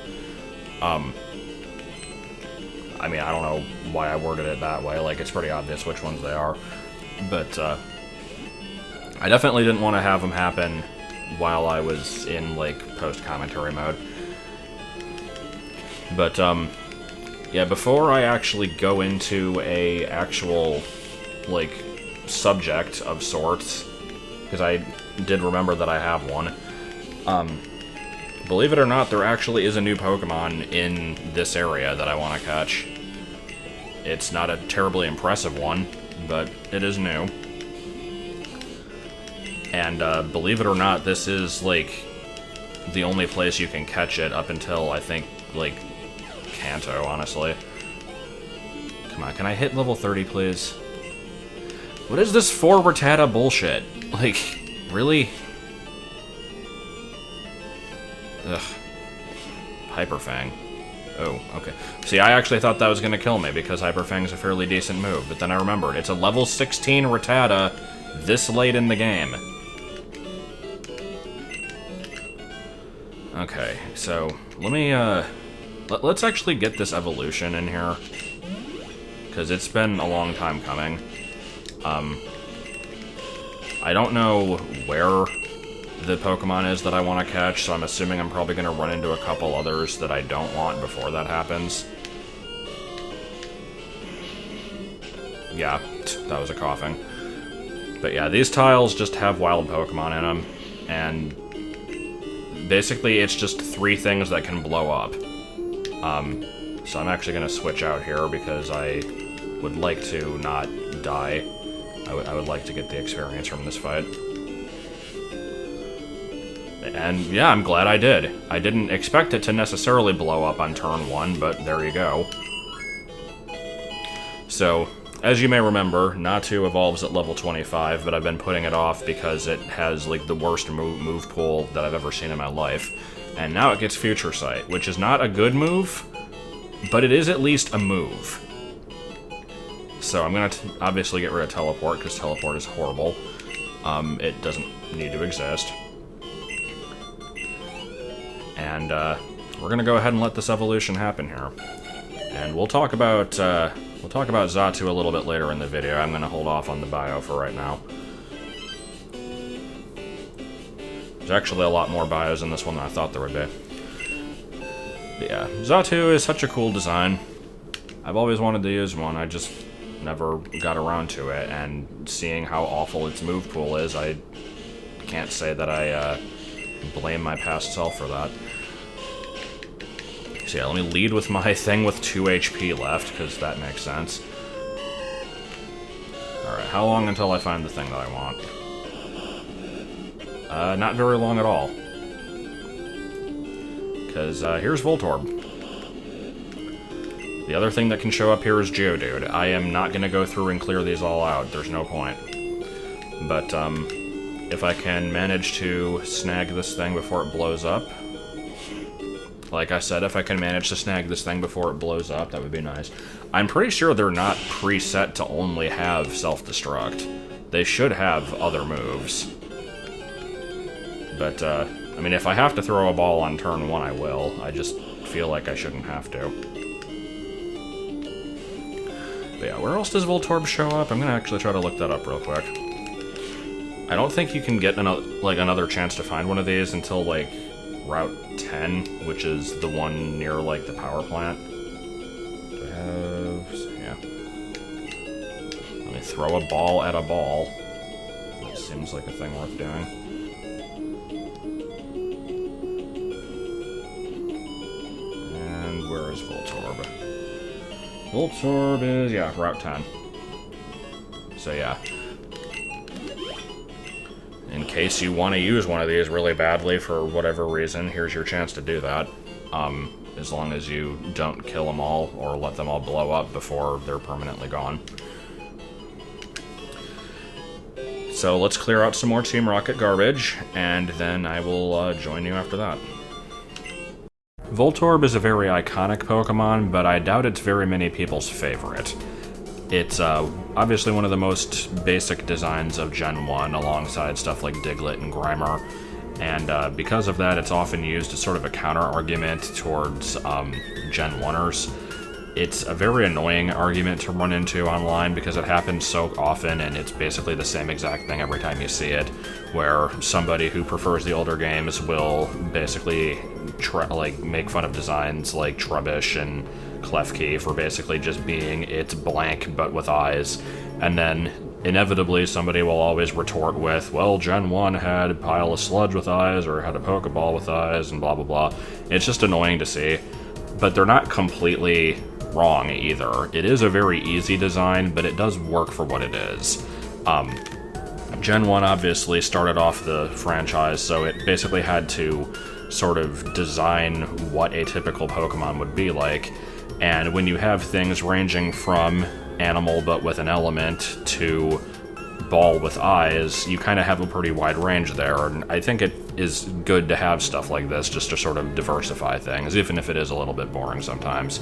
I mean, I don't know why I worded it that way, like, it's pretty obvious which ones they are. But, I definitely didn't want to have them happen while I was in, like, post-commentary mode. But, yeah, before I actually go into a actual, like, subject of sorts, because I did remember that I have one, believe it or not, there actually is a new Pokemon in this area that I want to catch. It's not a terribly impressive one, but it is new. And believe it or not, this is, like, the only place you can catch it up until, I think, like, Kanto, honestly. Come on, can I hit level 30, please? What is this 4 Rattata bullshit? Like, really? Ugh. Hyper Fang. Oh, okay. See, I actually thought that was going to kill me because Hyper Fang's a fairly decent move, but then I remembered, it's a level 16 Rattata this late in the game. Okay, so let me, let's actually get this evolution in here. because it's been a long time coming. I don't know where the Pokemon is that I want to catch, so I'm assuming I'm probably going to run into a couple others that I don't want before that happens. Yeah, that was a coughing. But yeah, these tiles just have wild Pokemon in them, and basically it's just 3 things that can blow up. So I'm actually going to switch out here because I would like to not die. I would like to get the experience from this fight. And yeah, I'm glad I did. I didn't expect it to necessarily blow up on turn 1, but there you go. So, as you may remember, Natu evolves at level 25, but I've been putting it off because it has, like, the worst move pool that I've ever seen in my life. And now it gets Future Sight, which is not a good move, but it is at least a move. So I'm going to obviously get rid of Teleport, because Teleport is horrible. It doesn't need to exist. And we're going to go ahead and let this evolution happen here. And we'll talk about Xatu a little bit later in the video. I'm going to hold off on the bio for right now. There's actually a lot more bios in this one than I thought there would be. But yeah, Xatu is such a cool design. I've always wanted to use one, I just never got around to it, and seeing how awful its move pool is, I can't say that I blame my past self for that. So yeah, let me lead with my thing with 2 HP left, because that makes sense. Alright, how long until I find the thing that I want? Not very long at all. Because here's Voltorb. The other thing that can show up here is Geodude. I am not going to go through and clear these all out, there's no point. But, if I can manage to snag this thing before it blows up... Like I said, if I can manage to snag this thing before it blows up, that would be nice. I'm pretty sure they're not preset to only have self-destruct. They should have other moves. But, I mean, if I have to throw a ball on turn 1, I will. I just feel like I shouldn't have to. But yeah, where else does Voltorb show up? I'm gonna actually try to look that up real quick. I don't think you can get another chance to find one of these until, like, Route 10, which is the one near, like, the power plant. Do I have... yeah. Let me throw a ball at a ball. That seems like a thing worth doing. And where is Voltorb? Voltorb is, yeah, Route 10. So, yeah. In case you want to use one of these really badly for whatever reason, here's your chance to do that. As long as you don't kill them all or let them all blow up before they're permanently gone. So let's clear out some more Team Rocket garbage, and then I will join you after that. Voltorb is a very iconic Pokemon, but I doubt it's very many people's favorite. It's obviously one of the most basic designs of Gen 1, alongside stuff like Diglett and Grimer, and because of that, it's often used as sort of a counter-argument towards Gen 1ers. It's a very annoying argument to run into online because it happens so often, and it's basically the same exact thing every time you see it, where somebody who prefers the older games will basically make fun of designs like Trubbish and Klefki for basically just being it's blank but with eyes, and then inevitably somebody will always retort with, well, Gen 1 had a pile of sludge with eyes, or had a Pokeball with eyes, and blah blah blah. It's just annoying to see, but they're not completely wrong either. It is a very easy design, but it does work for what it is. Gen 1 obviously started off the franchise, so it basically had to sort of design what a typical Pokemon would be like. And when you have things ranging from animal but with an element to ball with eyes, you kind of have a pretty wide range there, and I think it is good to have stuff like this just to sort of diversify things, even if it is a little bit boring sometimes.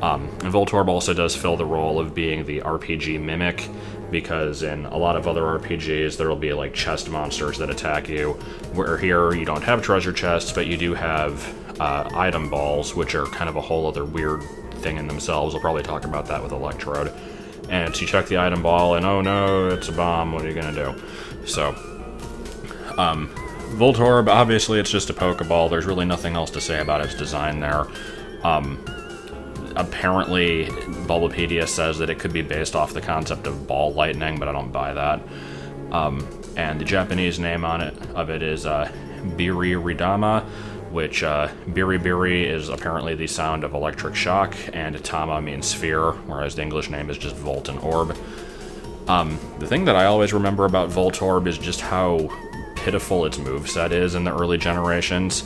And Voltorb also does fill the role of being the RPG mimic, because in a lot of other RPGs there will be like chest monsters that attack you, where here you don't have treasure chests, but you do have item balls, which are kind of a whole other weird thing in themselves. We'll probably talk about that with Electrode. And it's you check the item ball, and oh no, it's a bomb, what are you gonna do? So, Voltorb, obviously it's just a Pokeball. There's really nothing else to say about its design there. Apparently, Bulbapedia says that it could be based off the concept of ball lightning, but I don't buy that. And the Japanese name of it is Biriridama, which Biri is apparently the sound of electric shock, and Tama means sphere, whereas the English name is just Volt and Orb. The thing that I always remember about Voltorb is just how pitiful its moveset is in the early generations,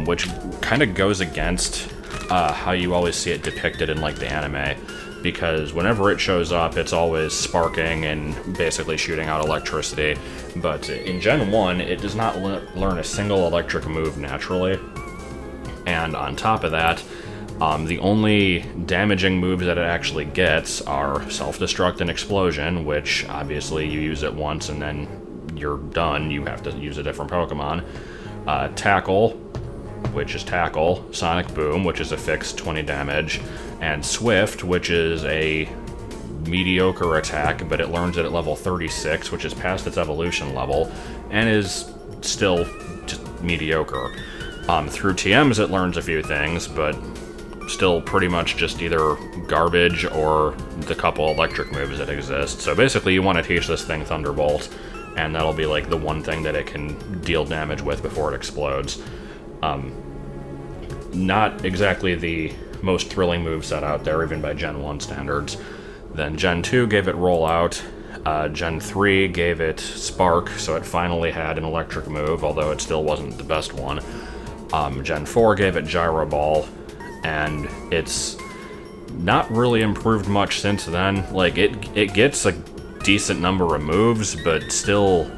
which kind of goes against how you always see it depicted in, like, the anime, because whenever it shows up, it's always sparking and basically shooting out electricity, but in Gen 1, it does not learn a single electric move naturally, and on top of that, the only damaging moves that it actually gets are Self-Destruct and Explosion, which obviously you use it once and then you're done, you have to use a different Pokemon. Tackle, which is Tackle, Sonic Boom, which is a fixed 20 damage, and Swift, which is a mediocre attack, but it learns it at level 36, which is past its evolution level, and is still just mediocre. Through TMs it learns a few things, but still pretty much just either garbage or the couple electric moves that exist. So basically you want to teach this thing Thunderbolt, and that'll be like the one thing that it can deal damage with before it explodes. Not exactly the most thrilling moveset out there, even by Gen 1 standards. Then Gen 2 gave it Rollout. Gen 3 gave it Spark, so it finally had an electric move, although it still wasn't the best one. Gen 4 gave it Gyro Ball, and it's not really improved much since then. Like, it gets a decent number of moves, but still,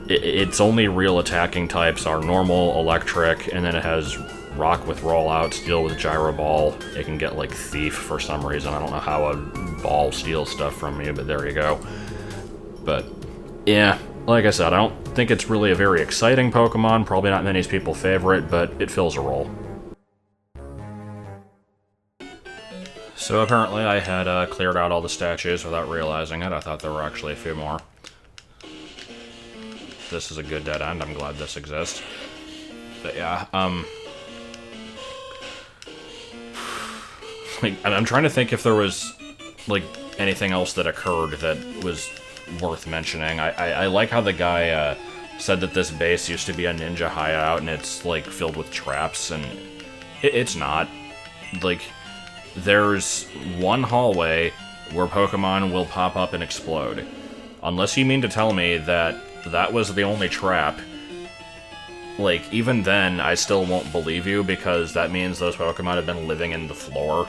its only real attacking types are Normal, Electric, and then it has Rock with Rollout, Steel with Gyro Ball. It can get, like, Thief for some reason. I don't know how a ball steals stuff from you, but there you go. But, yeah, like I said, I don't think it's really a very exciting Pokemon. Probably not many people's favorite, but it fills a role. So apparently I had cleared out all the statues without realizing it. I thought there were actually a few more. This is a good dead end. I'm glad this exists. But yeah, like, I'm trying to think if there was, like, anything else that occurred that was worth mentioning. I like how the guy said that this base used to be a ninja hideout and it's, like, filled with traps, and it's not. Like, there's one hallway where Pokemon will pop up and explode. Unless you mean to tell me that that was the only trap, like, even then, I still won't believe you, because that means those Pokemon have been living in the floor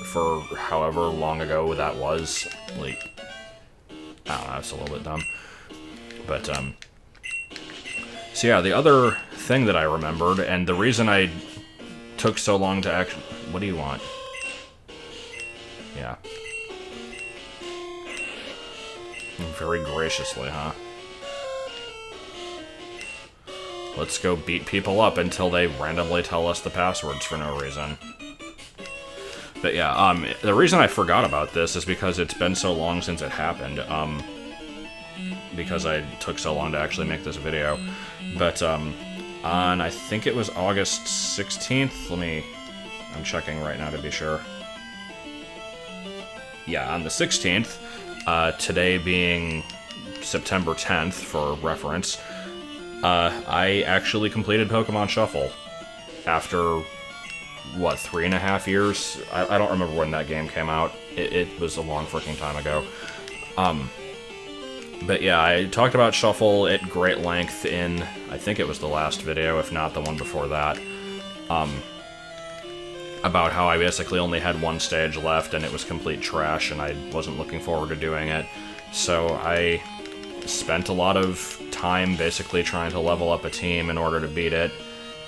for however long ago that was. Like, I don't know, it's a little bit dumb. But, so yeah, the other thing that I remembered, and the reason I took so long to actually... What do you want? Yeah. Very graciously, huh? Let's go beat people up until they randomly tell us the passwords for no reason. But yeah, the reason I forgot about this is because it's been so long since it happened. Because I took so long to actually make this video. But, on, I think it was August 16th, I'm checking right now to be sure. Yeah, on the 16th, today being September 10th, for reference, I actually completed Pokemon Shuffle after, what, 3.5 years? I don't remember when that game came out. It was a long freaking time ago. But yeah, I talked about Shuffle at great length in, I think it was the last video, if not the one before that, about how I basically only had one stage left and it was complete trash and I wasn't looking forward to doing it. So I spent a lot of time basically trying to level up a team in order to beat it,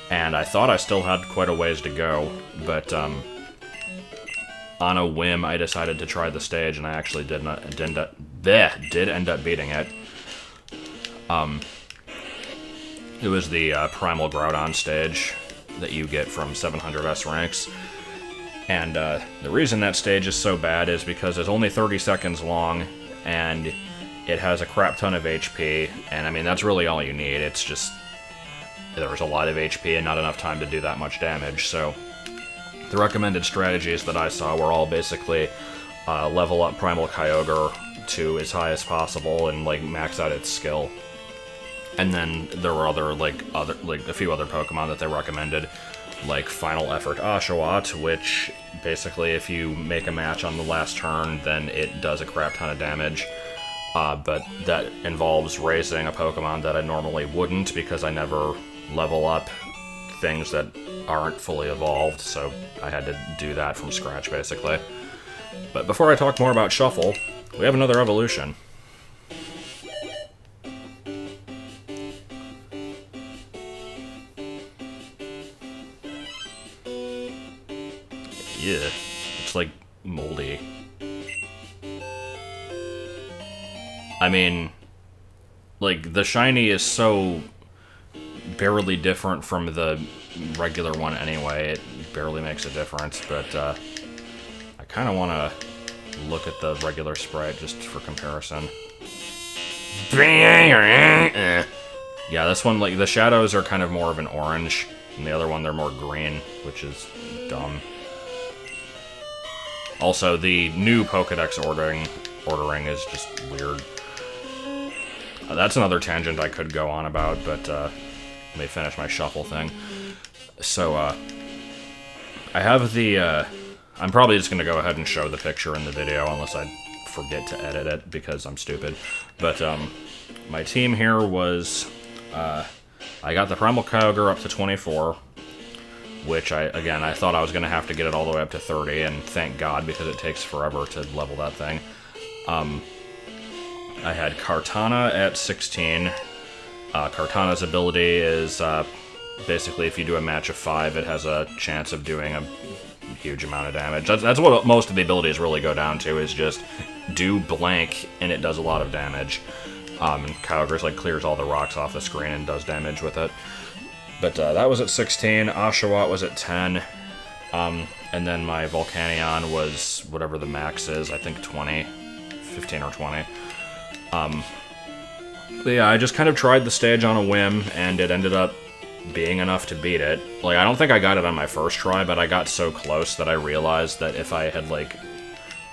and I thought I still had quite a ways to go, but on a whim I decided to try the stage, and I actually did end up beating it. It was the Primal Groudon stage that you get from 700 S ranks, And the reason that stage is so bad is because it's only 30 seconds long, and it has a crap ton of HP, and I mean, that's really all you need. It's just, there's a lot of HP and not enough time to do that much damage, so the recommended strategies that I saw were all basically level up Primal Kyogre to as high as possible and, like, max out its skill. And then there were a few other Pokemon that they recommended, like Final Effort Oshawott, which basically if you make a match on the last turn, then it does a crap ton of damage. But that involves raising a Pokemon that I normally wouldn't, because I never level up things that aren't fully evolved, so I had to do that from scratch, basically. But before I talk more about Shuffle, we have another evolution. Yeah, it's like moldy. I mean, like, the shiny is so barely different from the regular one anyway, it barely makes a difference, but I kind of want to look at the regular sprite just for comparison. Yeah, this one, like, the shadows are kind of more of an orange, and the other one they're more green, which is dumb. Also, the new Pokedex ordering is just weird. That's another tangent I could go on about, but let me finish my Shuffle thing. So, I have the, I'm probably just going to go ahead and show the picture in the video, unless I forget to edit it, because I'm stupid. But, my team here was, I got the Primal Kyogre up to 24, which I thought I was going to have to get it all the way up to 30, and thank God, because it takes forever to level that thing. I had Kartana at 16. Kartana's ability is, basically, if you do a match of 5, it has a chance of doing a huge amount of damage. That's what most of the abilities really go down to, is just do blank, and it does a lot of damage. And Kyogre's, like, clears all the rocks off the screen and does damage with it. But that was at 16, Oshawott was at 10, and then my Volcanion was whatever the max is, I think 20, 15 or 20. But yeah, I just kind of tried the stage on a whim, and it ended up being enough to beat it. Like, I don't think I got it on my first try, but I got so close that I realized that if I had, like,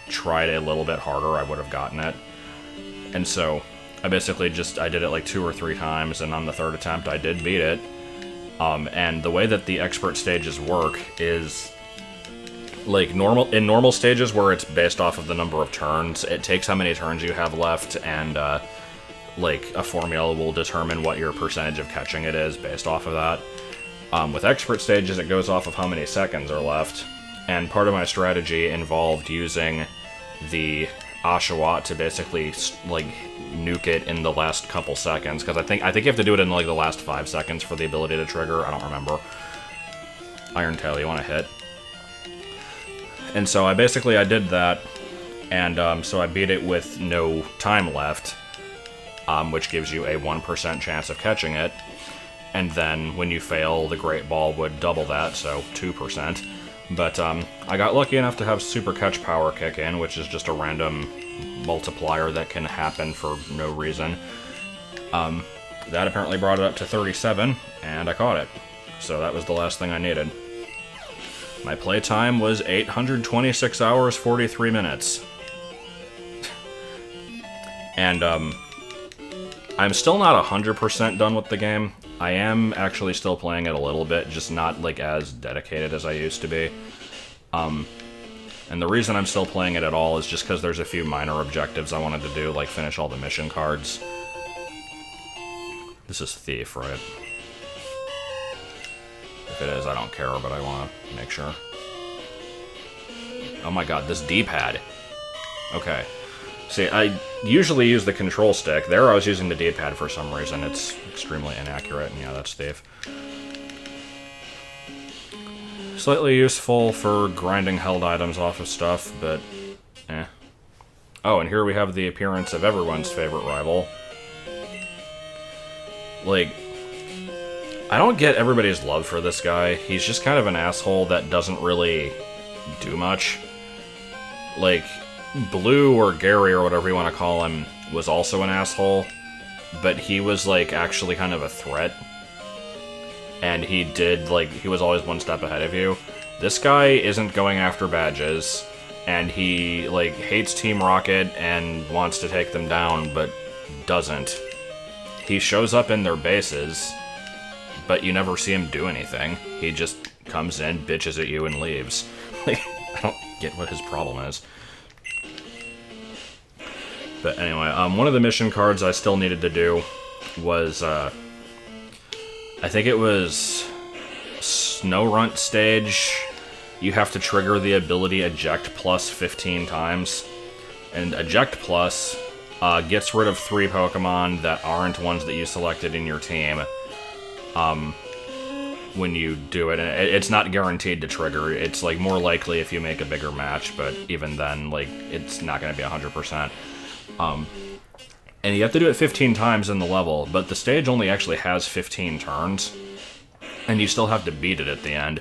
tried a little bit harder, I would have gotten it. And so, I basically I did it like 2 or 3 times, and on the 3rd attempt, I did beat it. And the way that the expert stages work is, like, in normal stages where it's based off of the number of turns, it takes how many turns you have left, and, like, a formula will determine what your percentage of catching it is based off of that. With expert stages, it goes off of how many seconds are left, and part of my strategy involved using the Oshawott to basically, like, nuke it in the last couple seconds, because I think you have to do it in, like, the last 5 seconds for the ability to trigger. I don't remember. Iron Tail, you want to hit? And so I did that, and so I beat it with no time left, which gives you a 1% chance of catching it, and then when you fail, the Great Ball would double that, so 2%. But I got lucky enough to have Super Catch Power kick in, which is just a random multiplier that can happen for no reason. That apparently brought it up to 37, and I caught it. So that was the last thing I needed. My playtime was 826 hours, 43 minutes. And I'm still not 100% done with the game. I am actually still playing it a little bit, just not, like, as dedicated as I used to be. And the reason I'm still playing it at all is just because there's a few minor objectives I wanted to do, like finish all the mission cards. This is Thief, right? If it is, I don't care, but I want to make sure. Oh my god, this D-pad. Okay. See, I usually use the control stick. There I was using the D-pad for some reason. It's extremely inaccurate, and yeah, that's Thief. Slightly useful for grinding held items off of stuff, but eh. Oh, and here we have the appearance of everyone's favorite rival. Like, I don't get everybody's love for this guy. He's just kind of an asshole that doesn't really do much. Like, Blue or Gary or whatever you want to call him was also an asshole, but he was, like, actually kind of a threat. And he did, like, he was always one step ahead of you. This guy isn't going after badges, and he, like, hates Team Rocket and wants to take them down, but doesn't. He shows up in their bases, but you never see him do anything. He just comes in, bitches at you, and leaves. Like, I don't get what his problem is. But anyway, one of the mission cards I still needed to do was, I think it was Snorunt stage. You have to trigger the ability Eject Plus 15 times. And Eject Plus gets rid of 3 Pokemon that aren't ones that you selected in your team when you do it. And it's not guaranteed to trigger. It's like more likely if you make a bigger match, but even then, like, it's not going to be 100%. And you have to do it 15 times in the level, but the stage only actually has 15 turns, and you still have to beat it at the end.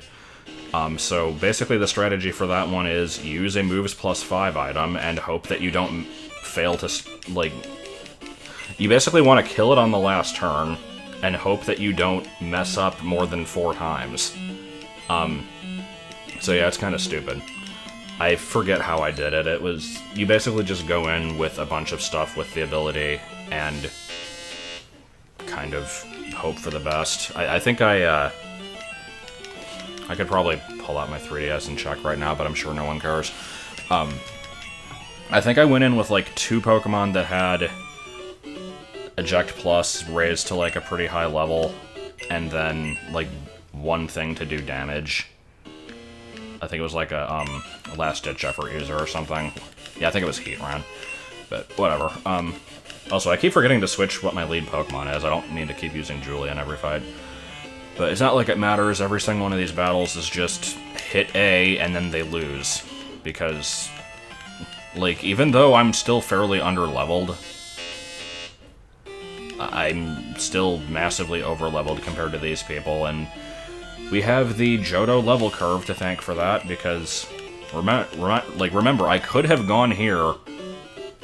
So basically the strategy for that one is use a moves plus 5 item and hope that you don't fail to, like... You basically want to kill it on the last turn and hope that you don't mess up more than 4 times. So yeah, it's kind of stupid. I forget how I did it. It was... You basically just go in with a bunch of stuff with the ability and kind of hope for the best. I think I could probably pull out my 3DS and check right now, but I'm sure no one cares. I think I went in with, like, 2 Pokemon that had Eject Plus raised to, like, a pretty high level, and then, like, 1 thing to do damage. I think it was, like, a last-ditch effort user or something. Yeah, I think it was Heatran, but whatever. Also, I keep forgetting to switch what my lead Pokemon is. I don't need to keep using Julia in every fight. But it's not like it matters. Every single one of these battles is just hit A and then they lose. Because, like, even though I'm still fairly underleveled, I'm still massively overleveled compared to these people, and we have the Johto level curve to thank for that, because, remember, I could have gone here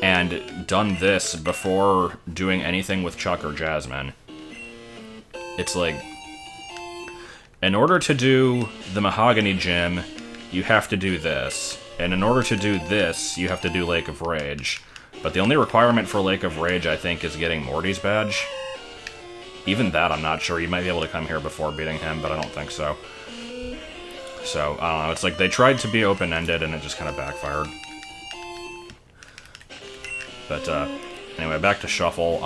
and done this before doing anything with Chuck or Jasmine. It's like, in order to do the Mahogany Gym, you have to do this. And in order to do this, you have to do Lake of Rage. But the only requirement for Lake of Rage, I think, is getting Morty's badge. Even that, I'm not sure. You might be able to come here before beating him, but I don't think so. So, I don't know. It's like they tried to be open-ended, and it just kind of backfired. But, anyway, back to Shuffle.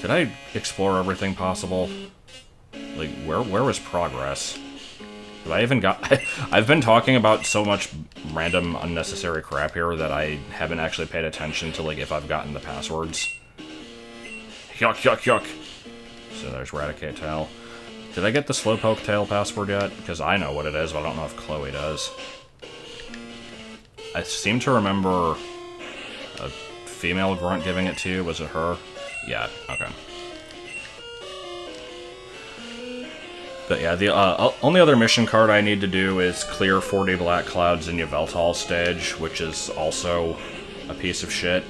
Did I explore everything possible? Like, where was progress? Have I even got... I've been talking about so much random, unnecessary crap here that I haven't actually paid attention to, like, if I've gotten the passwords. Yuck, yuck, yuck. So there's Raticate Tail. Did I get the Slowpoke Tail password yet? Because I know what it is, but I don't know if Chloe does. I seem to remember a female grunt giving it to you. Was it her? Yeah, okay. But yeah, the only other mission card I need to do is clear 40 Black Clouds in Yveltal stage, which is also a piece of shit.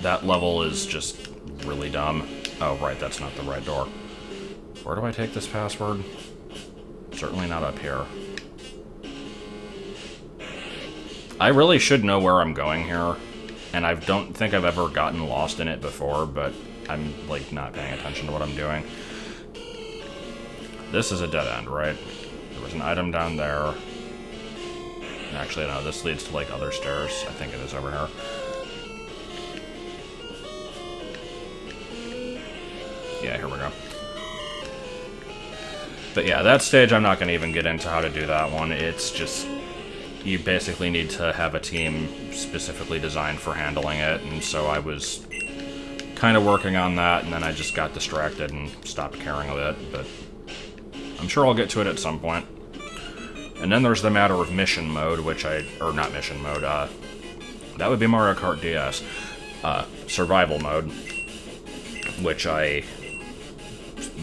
That level is just really dumb. Oh, right, that's not the right door. Where do I take this password? Certainly not up here. I really should know where I'm going here, and I don't think I've ever gotten lost in it before, but I'm, like, not paying attention to what I'm doing. This is a dead end, right? There was an item down there. Actually, no, this leads to, like, other stairs. I think it is over here. Yeah, here we go. But yeah, that stage, I'm not going to even get into how to do that one. It's just, you basically need to have a team specifically designed for handling it, and so I was kind of working on that, and then I just got distracted and stopped caring a bit, but I'm sure I'll get to it at some point. And then there's the matter of mission mode, which or not mission mode, that would be Mario Kart DS. Survival mode, which I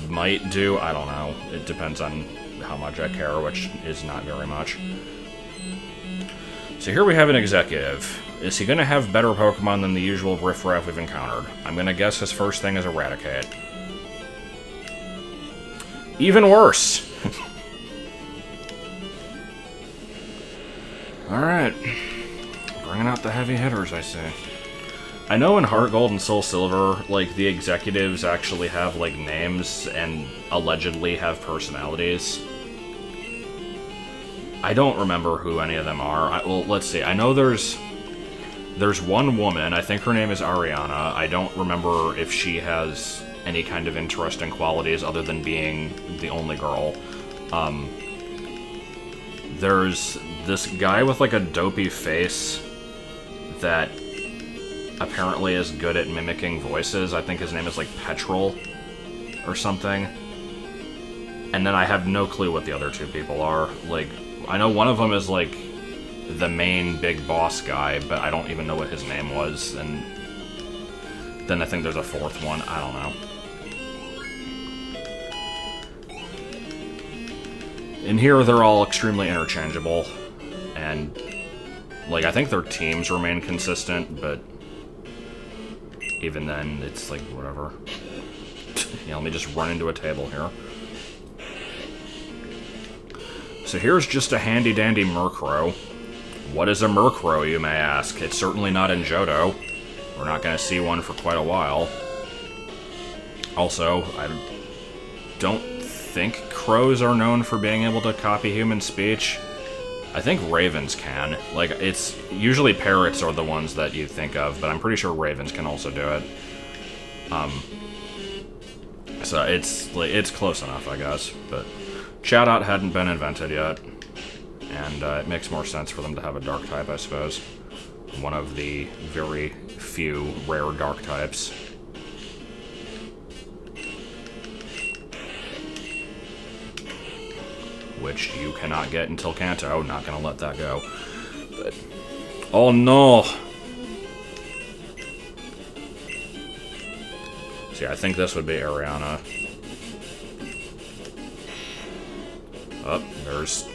might do, I don't know. It depends on how much I care, which is not very much. So here we have an executive. Is he going to have better Pokemon than the usual riffraff we've encountered? I'm going to guess his first thing is Eradicate. Even worse! Alright. Bringing out the heavy hitters, I say. I know in Heart Gold and Soul Silver, like, the executives actually have, like, names and allegedly have personalities. I don't remember who any of them are. Well, let's see. I know there's one woman. I think her name is Ariana. I don't remember if she has any kind of interesting qualities other than being the only girl. There's this guy with, like, a dopey face that apparently is good at mimicking voices. I think his name is, like, Petrol or something. And then I have no clue what the other two people are. Like, I know one of them is, like, the main big boss guy, but I don't even know what his name was. And then I think there's a fourth one. I don't know. In here, they're all extremely interchangeable. And, like, I think their teams remain consistent, but even then, it's like, whatever. Yeah, let me just run into a table here. So here's just a handy-dandy Murkrow. What is a Murkrow, you may ask? It's certainly not in Johto. We're not going to see one for quite a while. Also, I don't think crows are known for being able to copy human speech. I think ravens can. Like, it's usually parrots are the ones that you think of, but I'm pretty sure ravens can also do it. So it's close enough, I guess. But Chatot hadn't been invented yet, and it makes more sense for them to have a dark type, I suppose. One of the very few rare dark types. Which you cannot get until Kanto. Not gonna let that go. But oh no! See, I think this would be Ariana. Oh, there's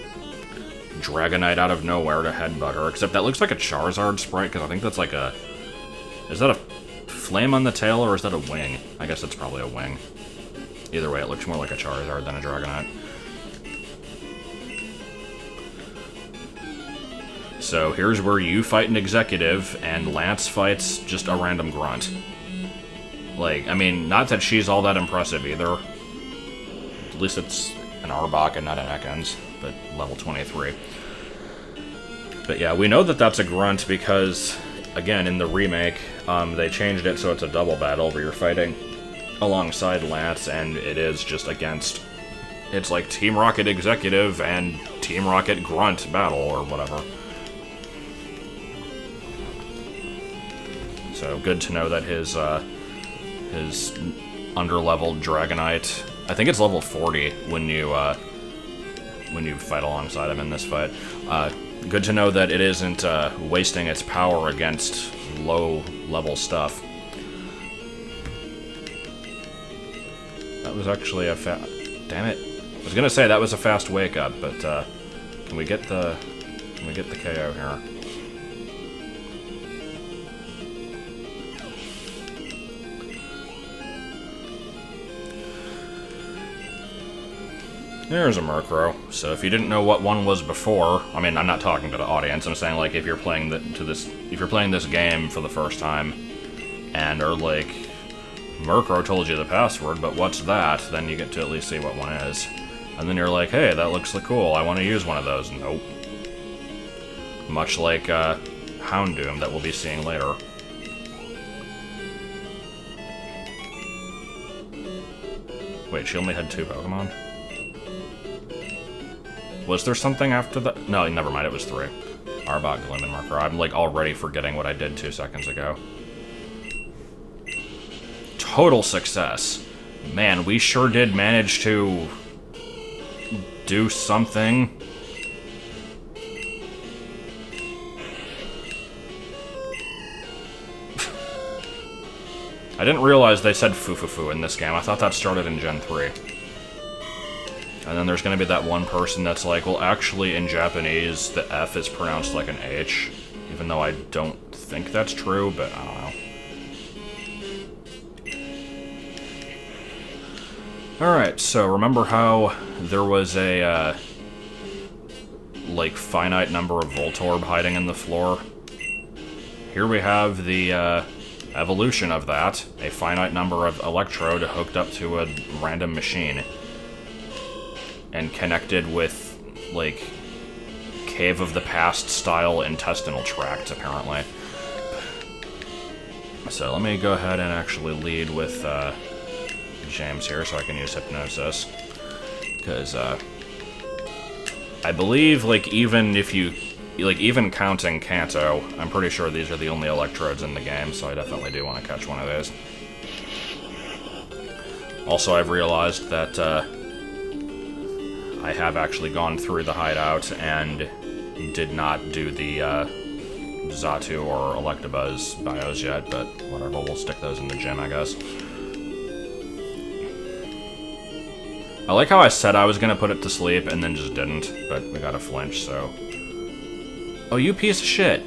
Dragonite out of nowhere to headbutt her. Except that looks like a Charizard sprite, because I think that's like a... Is that a flame on the tail, or is that a wing? I guess it's probably a wing. Either way, it looks more like a Charizard than a Dragonite. So here's where you fight an executive, and Lance fights just a random grunt. Like, I mean, not that she's all that impressive either. At least it's an Arbok and not an Ekans, but level 23. But yeah, we know that that's a grunt because, again, in the remake, they changed it so it's a double battle where you're fighting alongside Lance, and it is just against... It's like Team Rocket Executive and Team Rocket Grunt battle, or whatever. So good to know that his underleveled Dragonite, I think it's level 40 when you fight alongside him in this fight. Good to know that it isn't wasting its power against low-level stuff. That was actually a damn it! I was gonna say that was a fast wake up, but can we get the KO here? There's a Murkrow. So if you didn't know what one was before, I mean, I'm not talking to the audience. I'm saying, like, if you're playing this game for the first time, and are like, Murkrow told you the password, but what's that? Then you get to at least see what one is, and then you're like, hey, that looks cool. I want to use one of those. Nope. Much like Houndoom that we'll be seeing later. Wait, she only had 2 Pokemon? Was there something after that? No, never mind, it was 3. Arbok, Gloom, and Murkrow. I'm, like, already forgetting what I did 2 seconds ago. Total success. Man, we sure did manage to do something. I didn't realize they said Fufufu in this game. I thought that started in Gen 3. And then there's going to be that one person that's like, well, actually, in Japanese, the F is pronounced like an H. Even though I don't think that's true, but I don't know. Alright, so remember how there was a, like, finite number of Voltorb hiding in the floor? Here we have the, evolution of that. A finite number of Electrode hooked up to a random machine. And connected with, like, Cave of the Past style intestinal tracts, apparently. So let me go ahead and actually lead with James here so I can use Hypnosis. Because I believe, like, even if you, like, even counting Kanto, I'm pretty sure these are the only Electrodes in the game, so I definitely do want to catch one of these. Also, I've realized that I have actually gone through the hideout and did not do the Xatu or Electabuzz bios yet, but whatever, we'll stick those in the gym, I guess. I like how I said I was gonna put it to sleep and then just didn't, but we got a flinch, so... Oh, you piece of shit!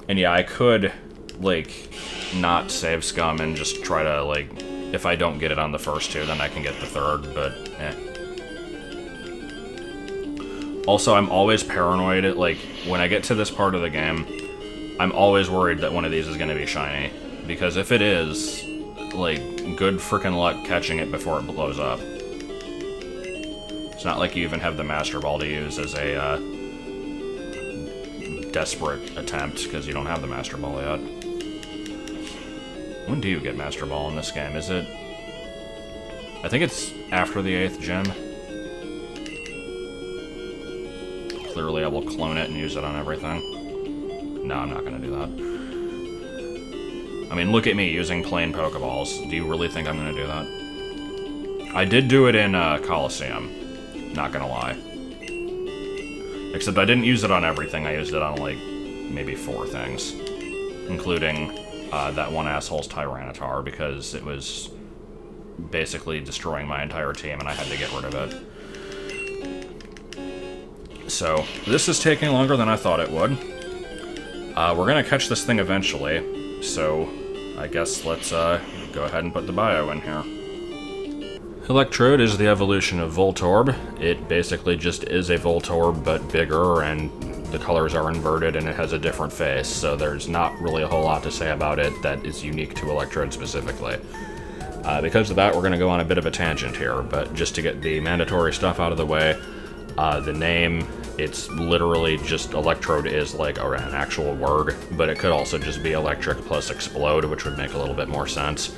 And yeah, I could, like, not save Scum and just try to, like... If I don't get it on the first two, then I can get the third, but eh. Also, I'm always paranoid, like, when I get to this part of the game, I'm always worried that one of these is going to be shiny. Because if it is, like, good frickin' luck catching it before it blows up. It's not like you even have the Master Ball to use as a, desperate attempt, because you don't have the Master Ball yet. When do you get Master Ball in this game? Is it... I think it's after the 8th gym. Clearly I will clone it and use it on everything. No, I'm not gonna do that. I mean, look at me using plain Pokeballs. Do you really think I'm gonna do that? I did do it in, Coliseum. Not gonna lie. Except I didn't use it on everything, I used it on, like, maybe 4 things. Including... that one asshole's Tyranitar, because it was basically destroying my entire team and I had to get rid of it. So, this is taking longer than I thought it would. We're gonna catch this thing eventually, so I guess let's go ahead and put the bio in here. Electrode is the evolution of Voltorb. It basically just is a Voltorb, but bigger, and the colors are inverted and it has a different face, so there's not really a whole lot to say about it that is unique to Electrode specifically. Because of that, we're going to go on a bit of a tangent here, but just to get the mandatory stuff out of the way, the name, it's literally just Electrode is like an actual word, but it could also just be electric plus explode, which would make a little bit more sense.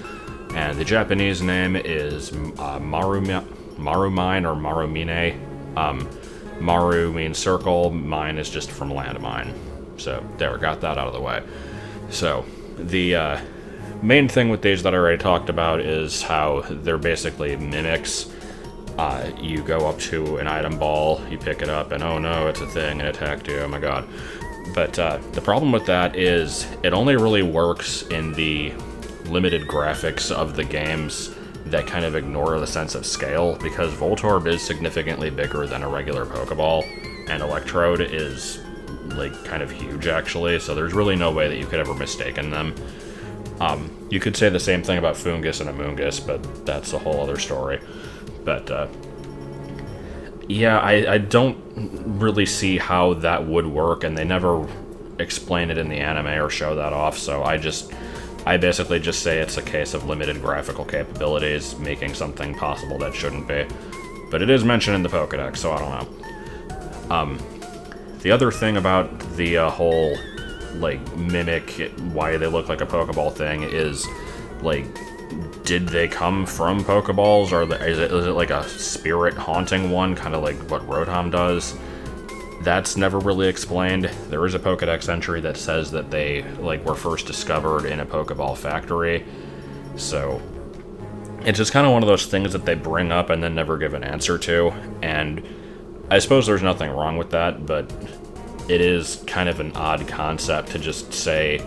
And the Japanese name is Marumine or Marumine. Maru means circle, mine is just from landmine. So, there, got that out of the way. So, the main thing with these that I already talked about is how they're basically mimics. You go up to an item ball, you pick it up, and oh no, it's a thing, and it attacked you, oh my god. But the problem with that is, it only really works in the limited graphics of the games that kind of ignore the sense of scale, because Voltorb is significantly bigger than a regular Pokeball, and Electrode is, like, kind of huge, actually, so there's really no way that you could ever mistaken them. You could say the same thing about Foongus and Amoongus, but that's a whole other story. But, yeah, I don't really see how that would work, and they never explain it in the anime or show that off, so I basically just say it's a case of limited graphical capabilities making something possible that shouldn't be. But it is mentioned in the Pokedex, so I don't know. The other thing about the whole, like, mimic, why they look like a Pokeball thing is, like, did they come from Pokeballs, or is it like a spirit haunting one, kind of like what Rotom does? That's never really explained. There is a Pokedex entry that says that they, like, were first discovered in a Pokeball factory. So, it's just kind of one of those things that they bring up and then never give an answer to. And I suppose there's nothing wrong with that, but it is kind of an odd concept to just say,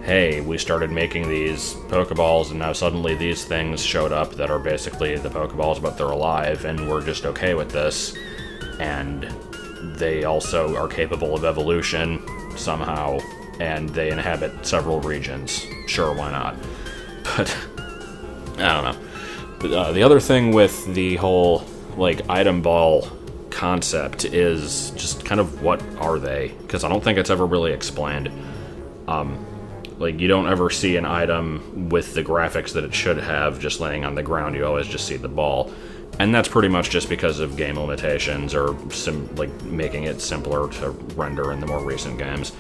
hey, we started making these Pokeballs, and now suddenly these things showed up that are basically the Pokeballs, but they're alive, and we're just okay with this. And they also are capable of evolution somehow, and they inhabit several regions. Sure, why not? But, I don't know. But, the other thing with the whole, like, item ball concept is just kind of what are they? Because I don't think it's ever really explained. Like, you don't ever see an item with the graphics that it should have just laying on the ground. You always just see the ball. And that's pretty much just because of game limitations or making it simpler to render in the more recent games.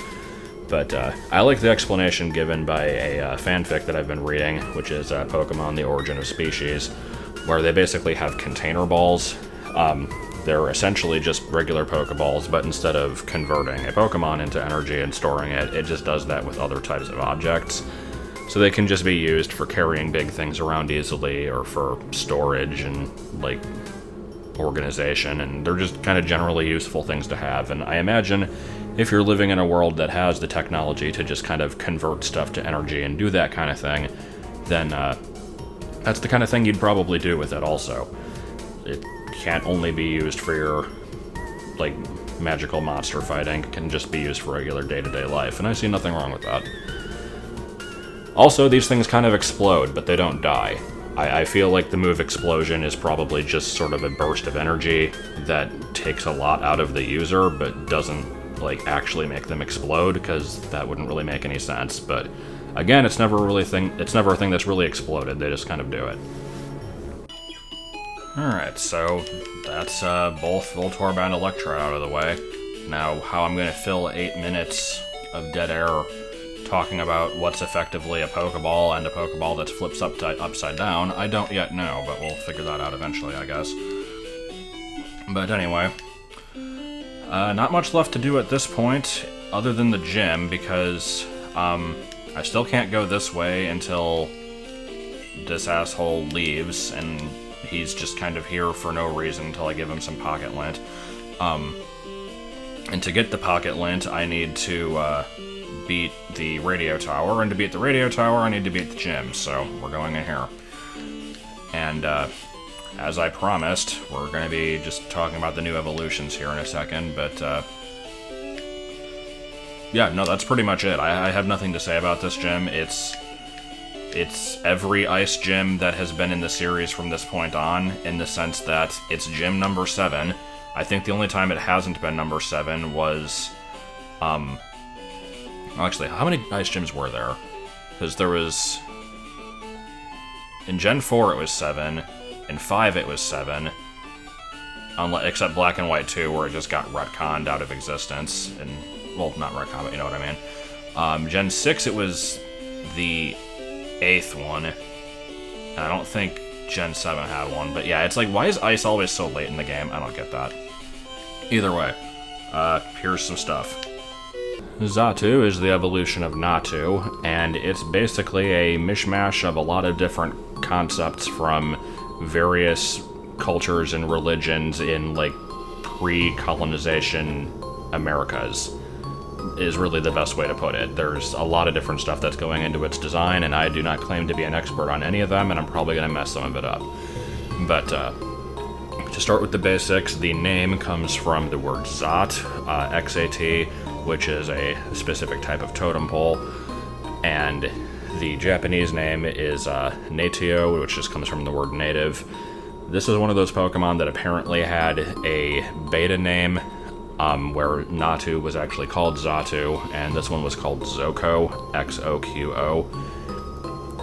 But I like the explanation given by a fanfic that I've been reading, which is Pokemon: The Origin of Species, where they basically have container balls. They're essentially just regular Pokeballs, but instead of converting a Pokemon into energy and storing it, it just does that with other types of objects. So they can just be used for carrying big things around easily, or for storage and, like, organization, and they're just kind of generally useful things to have. And I imagine if you're living in a world that has the technology to just kind of convert stuff to energy and do that kind of thing, then that's the kind of thing you'd probably do with it also. It can't only be used for your, like, magical monster fighting. It can just be used for regular day-to-day life, and I see nothing wrong with that. Also, these things kind of explode, but they don't die. I feel like the move Explosion is probably just sort of a burst of energy that takes a lot out of the user, but doesn't, like, actually make them explode, because that wouldn't really make any sense. But again, it's never a thing that's really exploded. They just kind of do it. Alright, so that's both Voltorb and Electrode out of the way. Now, how I'm going to fill 8 minutes of dead air talking about what's effectively a Pokeball and a Pokeball that's flips upside down, I don't yet know, but we'll figure that out eventually, I guess. But anyway, not much left to do at this point, other than the gym, because I still can't go this way until this asshole leaves, and he's just kind of here for no reason until I give him some Pocket Lint. And to get the Pocket Lint, I need to beat the radio tower, and to beat the radio tower, I need to beat the gym, so we're going in here. And as I promised, we're going to be just talking about the new evolutions here in a second, but yeah, no, that's pretty much it. I have nothing to say about this gym. It's every ice gym that has been in the series from this point on, in the sense that it's gym number 7. I think the only time it hasn't been number 7 was, actually, how many ice gyms were there? Because there was, in Gen 4 it was 7, in 5 it was 7, except Black and White 2, where it just got retconned out of existence, and, well, not retconned, but you know what I mean. Gen 6 it was the 8th one, and I don't think Gen 7 had one, but yeah, it's like, why is ice always so late in the game? I don't get that. Either way, here's some stuff. Xatu is the evolution of Natu, and it's basically a mishmash of a lot of different concepts from various cultures and religions in, like, pre-colonization Americas, is really the best way to put it. There's a lot of different stuff that's going into its design, and I do not claim to be an expert on any of them, and I'm probably going to mess some of it up. But, to start with the basics, the name comes from the word Xat, X-A-T, which is a specific type of totem pole, and the Japanese name is Natu, which just comes from the word native. This is one of those Pokemon that apparently had a beta name, where Natu was actually called Xatu, and this one was called Zoko, X-O-Q-O.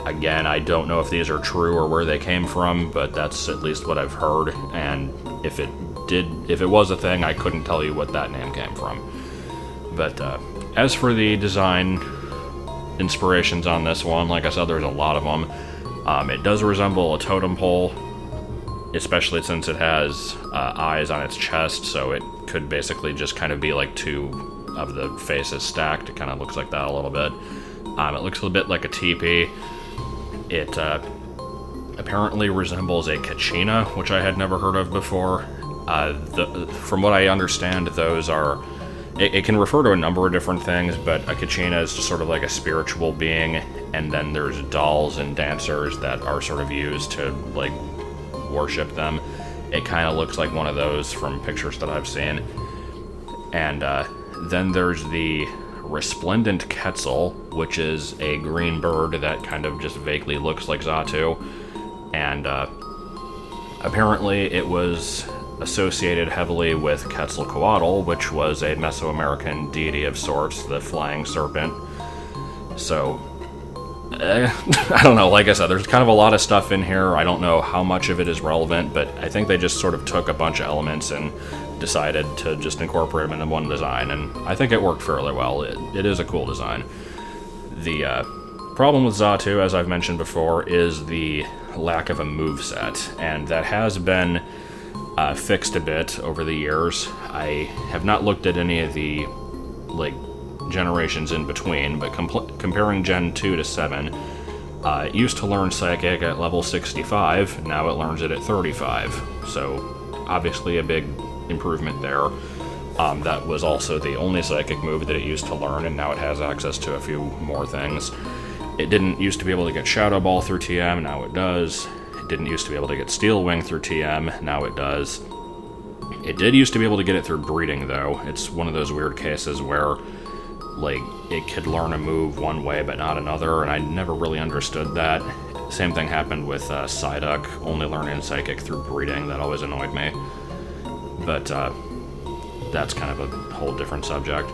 Again, I don't know if these are true or where they came from, but that's at least what I've heard, and if it was a thing, I couldn't tell you what that name came from. But as for the design inspirations on this one, like I said, there's a lot of them. It does resemble a totem pole, especially since it has eyes on its chest, so it could basically just kind of be like two of the faces stacked. It kind of looks like that a little bit. It looks a little bit like a teepee. It apparently resembles a Kachina, which I had never heard of before. From what I understand, those are It can refer to a number of different things, but a Kachina is just sort of like a spiritual being, and then there's dolls and dancers that are sort of used to, like, worship them. It kind of looks like one of those from pictures that I've seen. And then there's the Resplendent Quetzal, which is a green bird that kind of just vaguely looks like Xatu. And apparently it was associated heavily with Quetzalcoatl, which was a Mesoamerican deity of sorts, the flying serpent. So, I don't know, like I said, there's kind of a lot of stuff in here. I don't know how much of it is relevant, but I think they just sort of took a bunch of elements and decided to just incorporate them into one design, and I think it worked fairly well. It is a cool design. The problem with Xatu, as I've mentioned before, is the lack of a moveset, and that has been fixed a bit over the years. I have not looked at any of the, like, generations in between, but comparing Gen 2 to 7, it used to learn Psychic at level 65, now it learns it at 35, so obviously a big improvement there. That was also the only Psychic move that it used to learn, and now it has access to a few more things. It didn't used to be able to get Shadow Ball through TM, now it does. It didn't used to be able to get Steel Wing through TM, now it does. It did used to be able to get it through breeding, though. It's one of those weird cases where, like, it could learn a move one way but not another, and I never really understood that. Same thing happened with Psyduck, only learning Psychic through breeding. That always annoyed me. But that's kind of a whole different subject.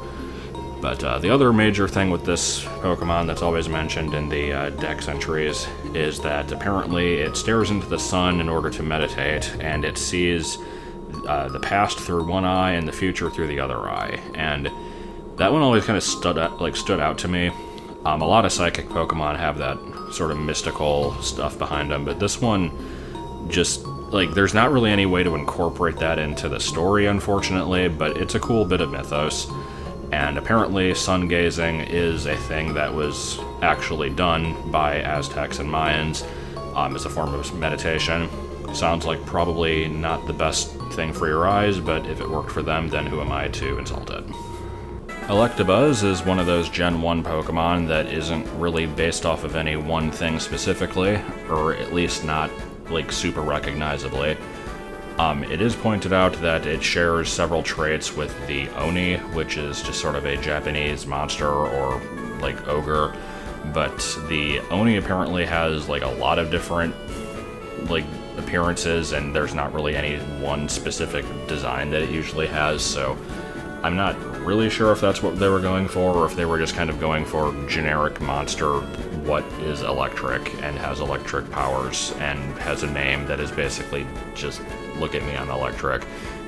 But the other major thing with this Pokemon that's always mentioned in the Dex entries is that apparently it stares into the sun in order to meditate, and it sees the past through one eye and the future through the other eye. And that one always kind of stood out to me. A lot of Psychic Pokemon have that sort of mystical stuff behind them, but this one just, like, there's not really any way to incorporate that into the story, unfortunately, but it's a cool bit of mythos. And apparently sun gazing is a thing that was actually done by Aztecs and Mayans as a form of meditation. Sounds like probably not the best thing for your eyes, but if it worked for them, then who am I to insult it? Electabuzz is one of those Gen 1 Pokemon that isn't really based off of any one thing specifically, or at least not, like, super recognizably. It is pointed out that it shares several traits with the Oni, which is just sort of a Japanese monster or, like, ogre, but the Oni apparently has, like, a lot of different, like, appearances, and there's not really any one specific design that it usually has, so I'm not really sure if that's what they were going for, or if they were just kind of going for generic monster, what is electric, and has electric powers, and has a name that is basically just, look at me, I'm electric.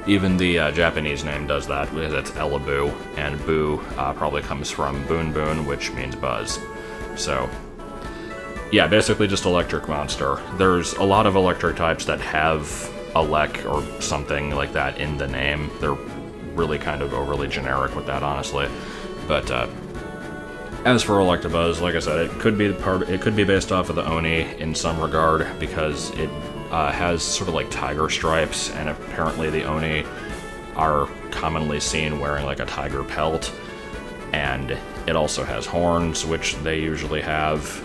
Even the Japanese name does that, because it's Elaboo, and Boo probably comes from Boon Boon, which means buzz. So, yeah, basically just electric monster. There's a lot of electric types that have elec or something like that in the name. They're really kind of overly generic with that, honestly. But as for Electabuzz, like I said, it could be based off of the Oni in some regard, because it has sort of like tiger stripes, and apparently the Oni are commonly seen wearing like a tiger pelt, and it also has horns, which they usually have,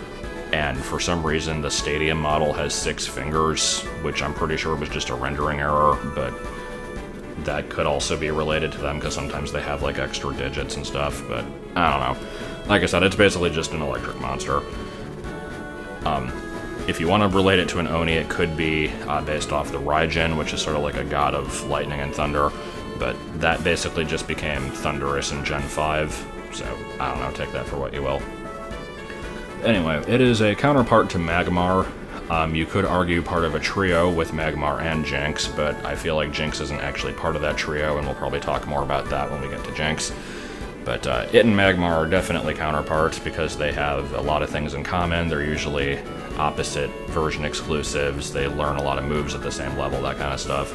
and for some reason the Stadium model has 6 fingers, which I'm pretty sure was just a rendering error, but that could also be related to them, because sometimes they have like extra digits and stuff, but I don't know. Like I said, it's basically just an electric monster. If you want to relate it to an Oni, it could be based off the Raijin, which is sort of like a god of lightning and thunder, but that basically just became Thundurus in Gen 5, so I don't know, take that for what you will. Anyway, it is a counterpart to Magmar. You could argue part of a trio with Magmar and Jynx, but I feel like Jynx isn't actually part of that trio, and we'll probably talk more about that when we get to Jynx. But it and Magmar are definitely counterparts, because they have a lot of things in common. They're usually opposite version exclusives. They learn a lot of moves at the same level, that kind of stuff.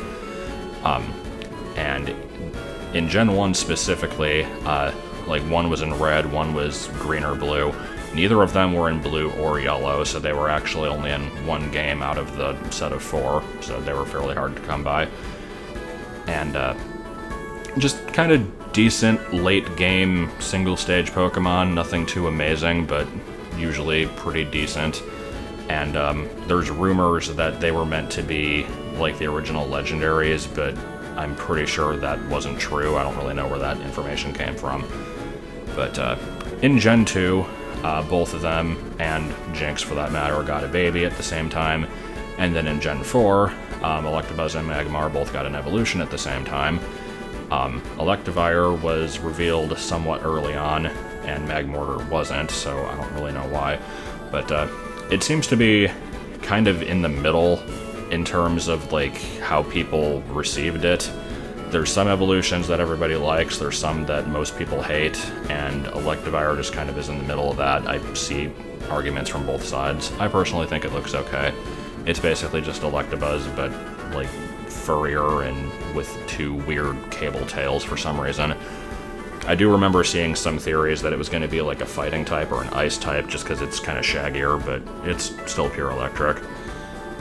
And in Gen 1 specifically, like one was in red, one was green or blue. Neither of them were in blue or yellow, so they were actually only in one game out of the set of 4, so they were fairly hard to come by. And just kind of decent late-game single-stage Pokemon. Nothing too amazing, but usually pretty decent. And there's rumors that they were meant to be like the original legendaries, but I'm pretty sure that wasn't true. I don't really know where that information came from. But in Gen 2, both of them, and Jinx for that matter, got a baby at the same time. And then in Gen 4, Electabuzz and Magmar both got an evolution at the same time. Electivire was revealed somewhat early on, and Magmortar wasn't, so I don't really know why. But it seems to be kind of in the middle in terms of like how people received it. There's some evolutions that everybody likes, there's some that most people hate, and Electivire just kind of is in the middle of that. I see arguments from both sides. I personally think it looks okay. It's basically just Electabuzz, but like furrier and with two weird cable tails for some reason. I do remember seeing some theories that it was going to be like a fighting type or an ice type just because it's kind of shaggier, but it's still pure electric.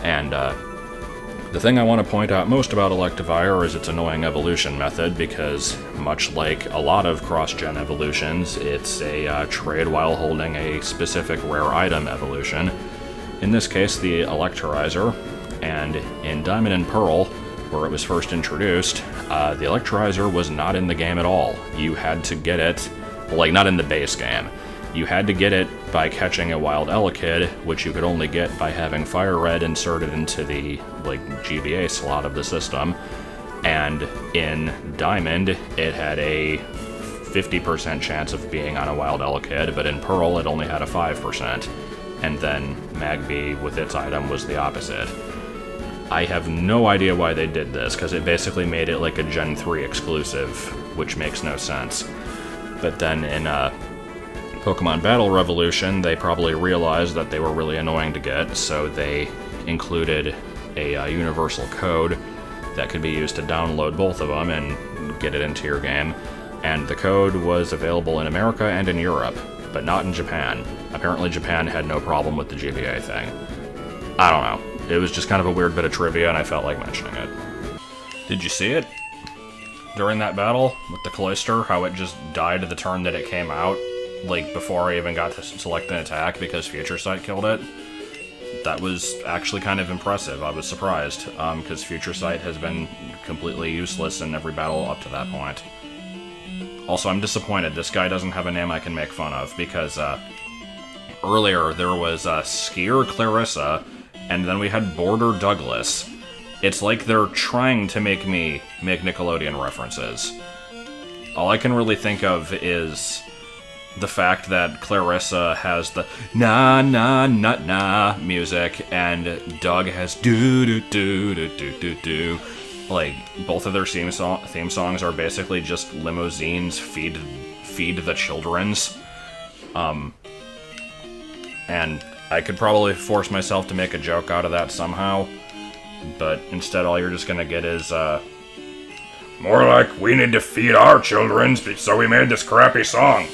And the thing I want to point out most about Electivire is its annoying evolution method, because much like a lot of cross-gen evolutions, it's a trade while holding a specific rare item evolution. In this case, the Electrizer, and in Diamond and Pearl, where it was first introduced, the Electrizer was not in the game at all. You had to get it, like not in the base game. You had to get it by catching a wild Elekid, which you could only get by having Fire Red inserted into the like GBA slot of the system. And in Diamond, it had a 50% chance of being on a wild Elekid, but in Pearl it only had a 5%. And then Magby with its item was the opposite. I have no idea why they did this, because it basically made it like a Gen 3 exclusive, which makes no sense. But then in Pokemon Battle Revolution, they probably realized that they were really annoying to get, so they included a universal code that could be used to download both of them and get it into your game. And the code was available in America and in Europe, but not in Japan. Apparently Japan had no problem with the GBA thing. I don't know. It was just kind of a weird bit of trivia, and I felt like mentioning it. Did you see it? During that battle with the Cloyster, how it just died the turn that it came out, like before I even got to select an attack because Future Sight killed it? That was actually kind of impressive. I was surprised, because Future Sight has been completely useless in every battle up to that point. Also, I'm disappointed this guy doesn't have a name I can make fun of, because earlier there was Skier Clarissa, and then we had Border Douglas. It's like they're trying to make me make Nickelodeon references. All I can really think of is the fact that Clarissa has the na-na-nut-na music, and Doug has do-do-do-do-do-do-do. Like, both of their theme songs are basically just limousines feed the children's. And I could probably force myself to make a joke out of that somehow, but instead all you're just gonna get is, more like, we need to feed our children, so we made this crappy song.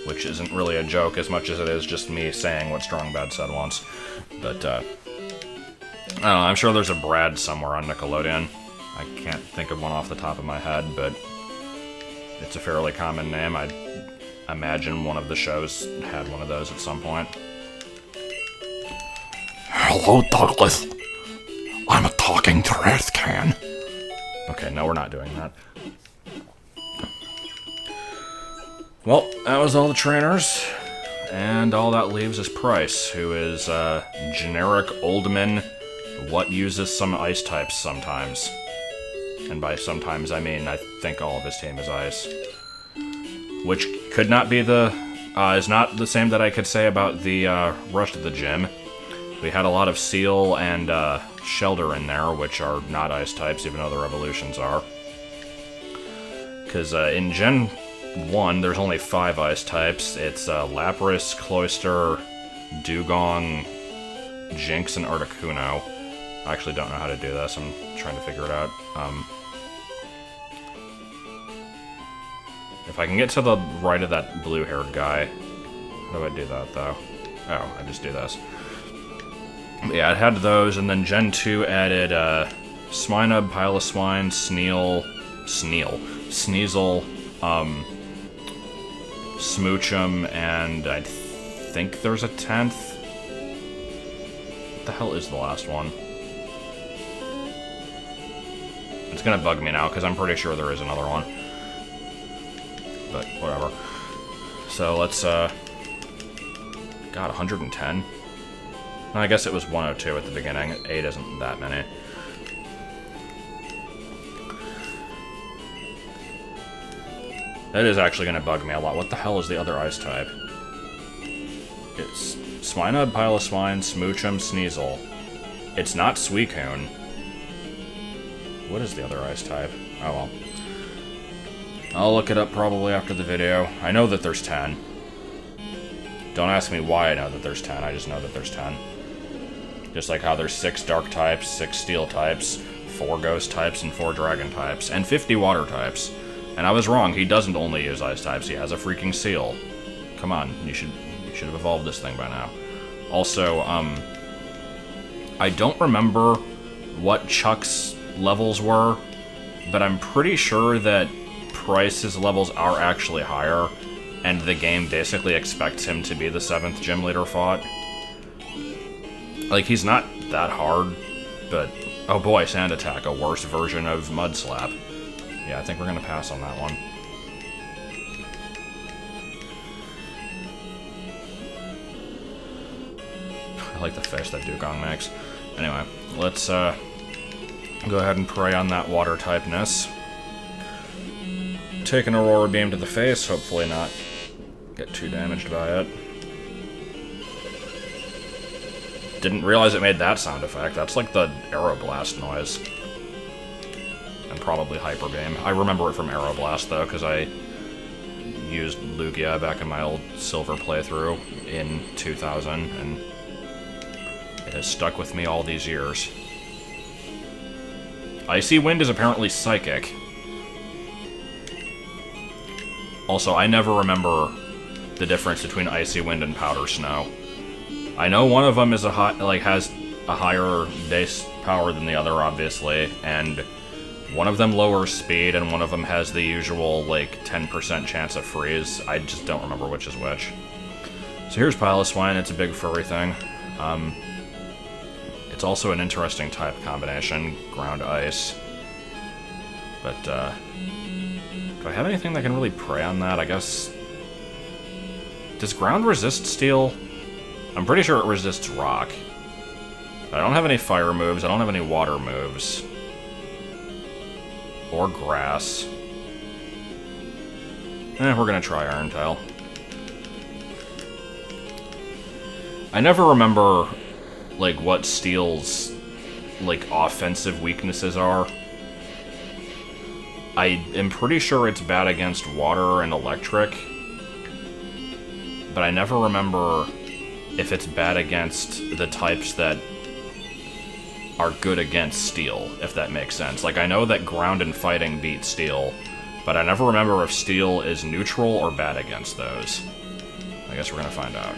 Which isn't really a joke as much as it is just me saying what Strong Bad said once. But, I don't know, I'm sure there's a Brad somewhere on Nickelodeon. I can't think of one off the top of my head, but it's a fairly common name. I imagine one of the shows had one of those at some point. Hello, Douglas. I'm a talking trash can. Okay, no, we're not doing that. Well, that was all the trainers, and all that leaves is Price, who is generic Oldman, what uses some ice types sometimes. And by sometimes, I mean I think all of his team is ice. Which could not be is not the same that I could say about the rest of the gym. We had a lot of Seal and Shelter in there, which are not ice types, even though their evolutions are. Because in Gen 1, there's only 5 ice types. It's Lapras, Cloyster, Dugong, Jinx, and Articuno. I actually don't know how to do this. I'm trying to figure it out. If I can get to the right of that blue-haired guy... How do I do that, though? Oh, I just do this. Yeah, it had those, and then Gen 2 added Swinub, Piloswine, Sneasel, Sneasel, Smoochum, and I think there's a 10th. What the hell is the last one? It's gonna bug me now, because I'm pretty sure there is another one. But, whatever. So, let's, God, 110? I guess it was 102 at the beginning. 8 isn't that many. That is actually gonna bug me a lot. What the hell is the other ice type? It's Swinub, Piloswine, Smoochum, Sneasel. It's not Suicune. What is the other ice type? Oh well. I'll look it up probably after the video. I know that there's 10. Don't ask me why I know that there's 10, I just know that there's 10. Just like how there's 6 dark types, 6 steel types, 4 ghost types, and 4 dragon types, and 50 water types. And I was wrong, he doesn't only use ice types, he has a freaking seal. Come on, you should have evolved this thing by now. Also, I don't remember what Chuck's levels were, but I'm pretty sure that Price's levels are actually higher, and the game basically expects him to be the 7th gym leader fought. Like, he's not that hard, but... Oh boy, Sand Attack, a worse version of Mud Slap. Yeah, I think we're gonna pass on that one. I like the face that Dugong makes. Anyway, let's go ahead and prey on that water typeness. Take an Aurora Beam to the face, hopefully not get too damaged by it. Didn't realize it made that sound effect. That's like the Aeroblast noise. And probably Hyper Beam. I remember it from Aeroblast though, because I used Lugia back in my old Silver playthrough in 2000, and it has stuck with me all these years. Icy Wind is apparently psychic. Also, I never remember the difference between Icy Wind and Powder Snow. I know one of them is has a higher base power than the other, obviously, and one of them lowers speed, and one of them has the usual, like, 10% chance of freeze. I just don't remember which is which. So here's Piloswine, it's a big furry thing. It's also an interesting type combination, ground ice. But, do I have anything that can really prey on that? I guess... Does ground resist steel? I'm pretty sure it resists rock. I don't have any fire moves, I don't have any water moves. Or grass. We're gonna try Iron Tail. I never remember, like, what Steel's, like, offensive weaknesses are. I am pretty sure it's bad against water and electric, but I never remember if it's bad against the types that are good against Steel, if that makes sense. Like, I know that ground and fighting beat Steel, but I never remember if Steel is neutral or bad against those. I guess we're gonna find out.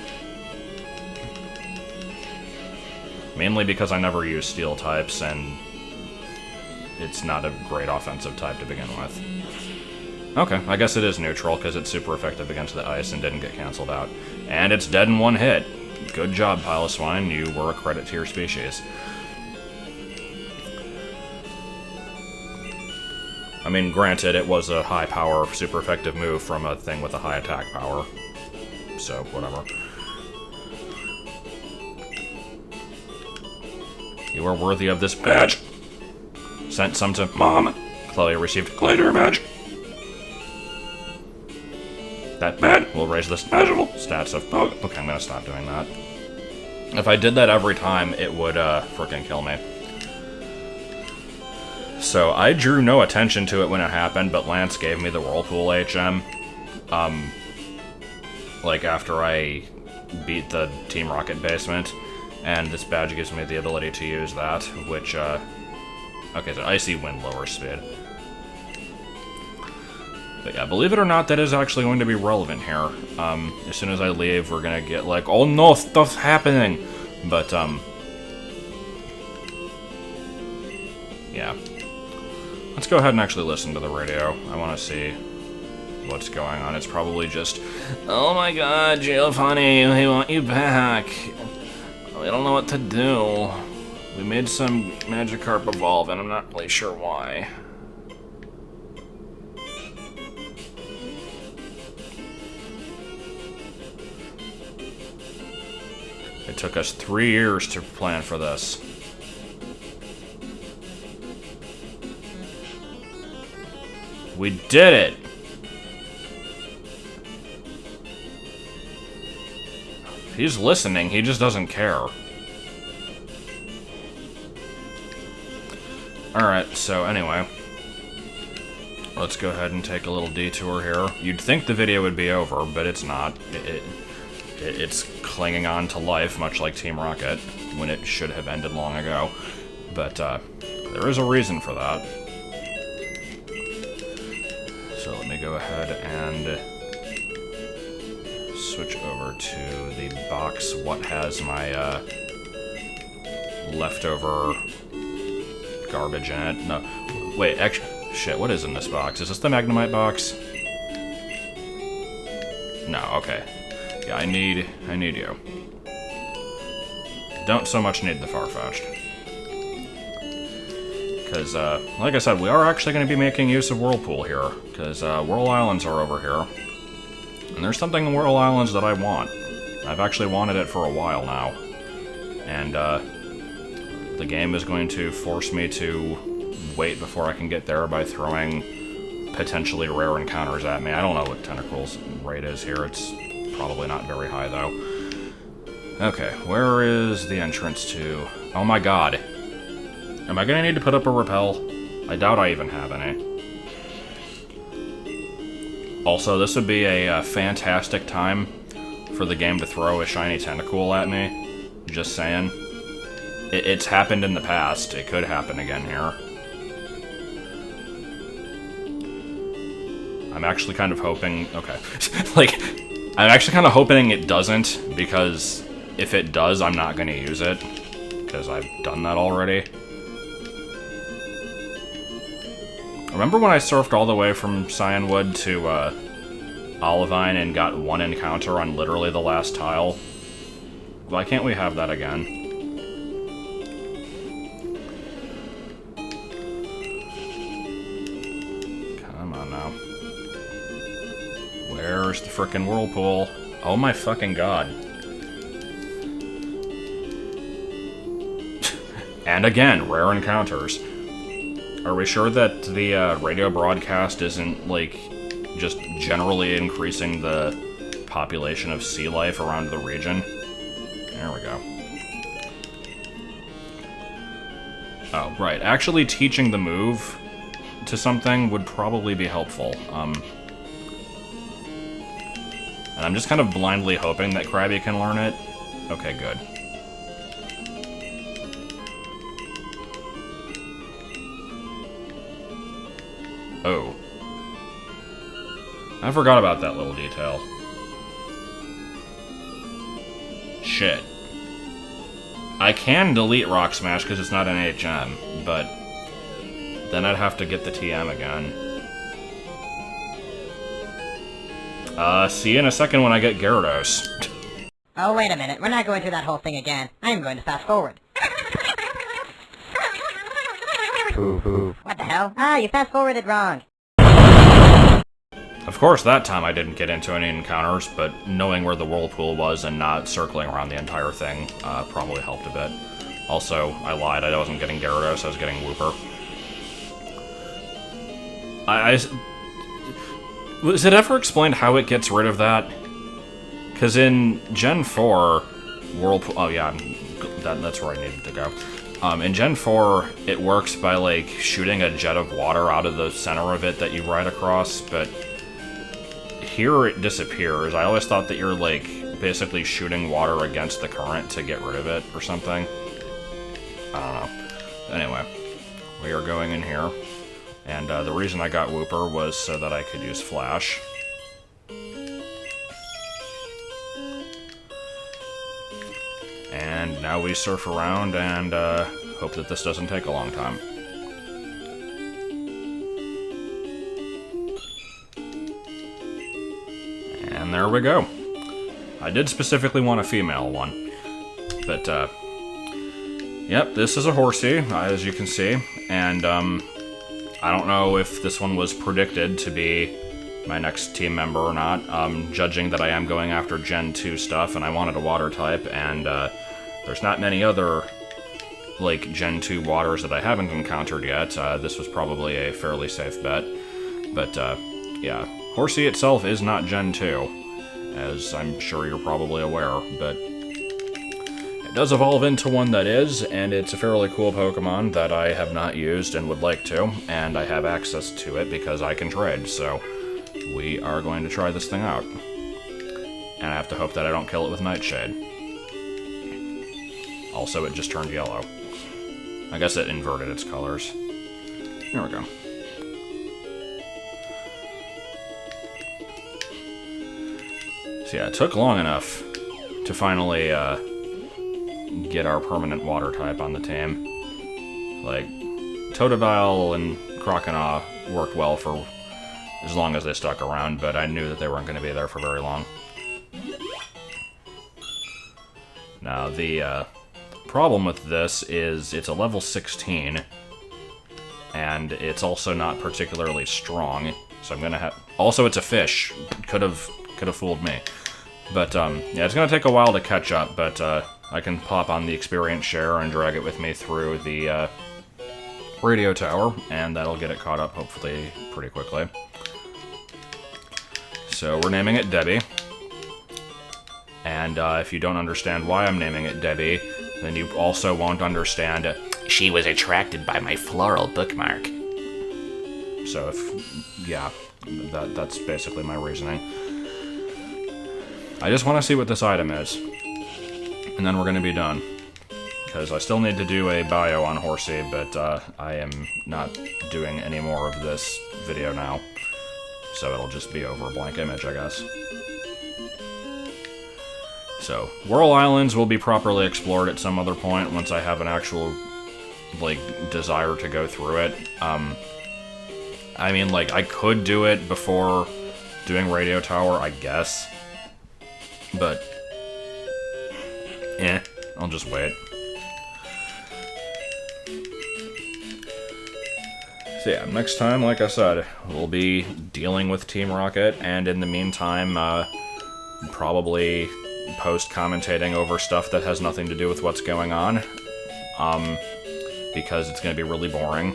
Mainly because I never use Steel types, and it's not a great offensive type to begin with. Okay, I guess it is neutral, because it's super effective against the ice and didn't get cancelled out. And it's dead in one hit. Good job, Piloswine, you were a credit to your species. I mean, granted, it was a high power, super effective move from a thing with a high attack power. So, whatever. You are worthy of this badge. Sent some to Mom. Chloe received Glider badge. That badge will raise the stats of Poke. Okay, I'm gonna stop doing that. If I did that every time, it would, frickin' kill me. So, I drew no attention to it when it happened, but Lance gave me the Whirlpool HM. Like, after I beat the Team Rocket basement, and this badge gives me the ability to use that, which, okay, so Icy Wind lowers speed. But yeah, believe it or not, that is actually going to be relevant here. As soon as I leave, we're gonna get like, oh no, stuff's happening! But, yeah. Let's go ahead and actually listen to the radio. I want to see what's going on. It's probably just, oh my god, Girafarig, we want you back. We don't know what to do. We made some Magikarp evolve, and I'm not really sure why. It took us 3 years to plan for this. We did it! He's listening, he just doesn't care. Alright, so anyway. Let's go ahead and take a little detour here. You'd think the video would be over, but it's not. It's clinging on to life, much like Team Rocket, when it should have ended long ago. But, there is a reason for that. So let me go ahead and switch over to the box. What has my, leftover garbage in it? No. Wait, actually, shit, what is in this box? Is this the Magnemite box? No, okay. Yeah, I need you. Don't so much need the Farfetch'd. Because, like I said, we are actually going to be making use of Whirlpool here. Because, Whirl Islands are over here. And there's something in Whirl Islands that I want. I've actually wanted it for a while now. And, the game is going to force me to wait before I can get there by throwing potentially rare encounters at me. I don't know what Tentacle's rate is here. It's probably not very high, though. Okay, where is the entrance to... Oh my god. Am I gonna need to put up a repel? I doubt I even have any. Also, this would be a fantastic time for the game to throw a shiny Tentacool at me. Just saying. It's happened in the past. It could happen again here. I'm actually kind of hoping... Okay. Like... I'm actually kind of hoping it doesn't, because if it does, I'm not going to use it, because I've done that already. Remember when I surfed all the way from Cyanwood to Olivine and got one encounter on literally the last tile? Why can't we have that again? Come on now. Where's the frickin' Whirlpool? Oh my fucking god. And again, rare encounters. Are we sure that the radio broadcast isn't, like, just generally increasing the population of sea life around the region? There we go. Oh, right. Actually teaching the move to something would probably be helpful. And I'm just kind of blindly hoping that Krabby can learn it. Okay, good. Oh. I forgot about that little detail. Shit. I can delete Rock Smash because it's not an HM, but then I'd have to get the TM again. See you in a second when I get Gyarados. Oh, wait a minute. We're not going through that whole thing again. I'm going to fast forward. What the hell? Ah, you fast forwarded wrong. Of course, that time I didn't get into any encounters, but knowing where the Whirlpool was and not circling around the entire thing probably helped a bit. Also, I lied. I wasn't getting Gyarados, I was getting Wooper. Was it ever explained how it gets rid of that? Because in Gen 4, Whirlpool... Oh yeah, that's where I needed to go. In Gen 4, it works by, like, shooting a jet of water out of the center of it that you ride across, but here it disappears. I always thought that you're, like, basically shooting water against the current to get rid of it or something. I don't know. Anyway, we are going in here, and the reason I got Wooper was so that I could use Flash. And now we surf around and hope that this doesn't take a long time. And there we go. I did specifically want a female one. But, yep, this is a Horsey, as you can see. And, I don't know if this one was predicted to be my next team member or not, judging that I am going after Gen 2 stuff, and I wanted a water type, and, there's not many other, like, Gen 2 waters that I haven't encountered yet. This was probably a fairly safe bet. But, yeah. Horsey itself is not Gen 2, as I'm sure you're probably aware, but it does evolve into one that is, and it's a fairly cool Pokemon that I have not used and would like to, and I have access to it because I can trade, so we are going to try this thing out. And I have to hope that I don't kill it with Nightshade. Also, it just turned yellow. I guess it inverted its colors. There we go. So yeah, it took long enough to finally, get our permanent water type on the team. Like, Totodile and Croconaw worked well for as long as they stuck around, but I knew that they weren't going to be there for very long. Now, the, problem with this is it's a level 16, and it's also not particularly strong, so I'm gonna have... Also, it's a fish. Could have fooled me. But, yeah, it's gonna take a while to catch up, but, I can pop on the experience share and drag it with me through the, radio tower, and that'll get it caught up, hopefully, pretty quickly. So, we're naming it Debbie. And, if you don't understand why I'm naming it Debbie, then you also won't understand she was attracted by my floral bookmark. So if, yeah, that's basically my reasoning. I just want to see what this item is. And then we're going to be done. Because I still need to do a bio on Horsey, but I am not doing any more of this video now. So it'll just be over a blank image, I guess. So, Whirl Islands will be properly explored at some other point once I have an actual, like, desire to go through it. I mean, like, I could do it before doing Radio Tower, I guess. But, I'll just wait. So yeah, next time, like I said, we'll be dealing with Team Rocket, and in the meantime, probably post-commentating over stuff that has nothing to do with what's going on, because it's going to be really boring,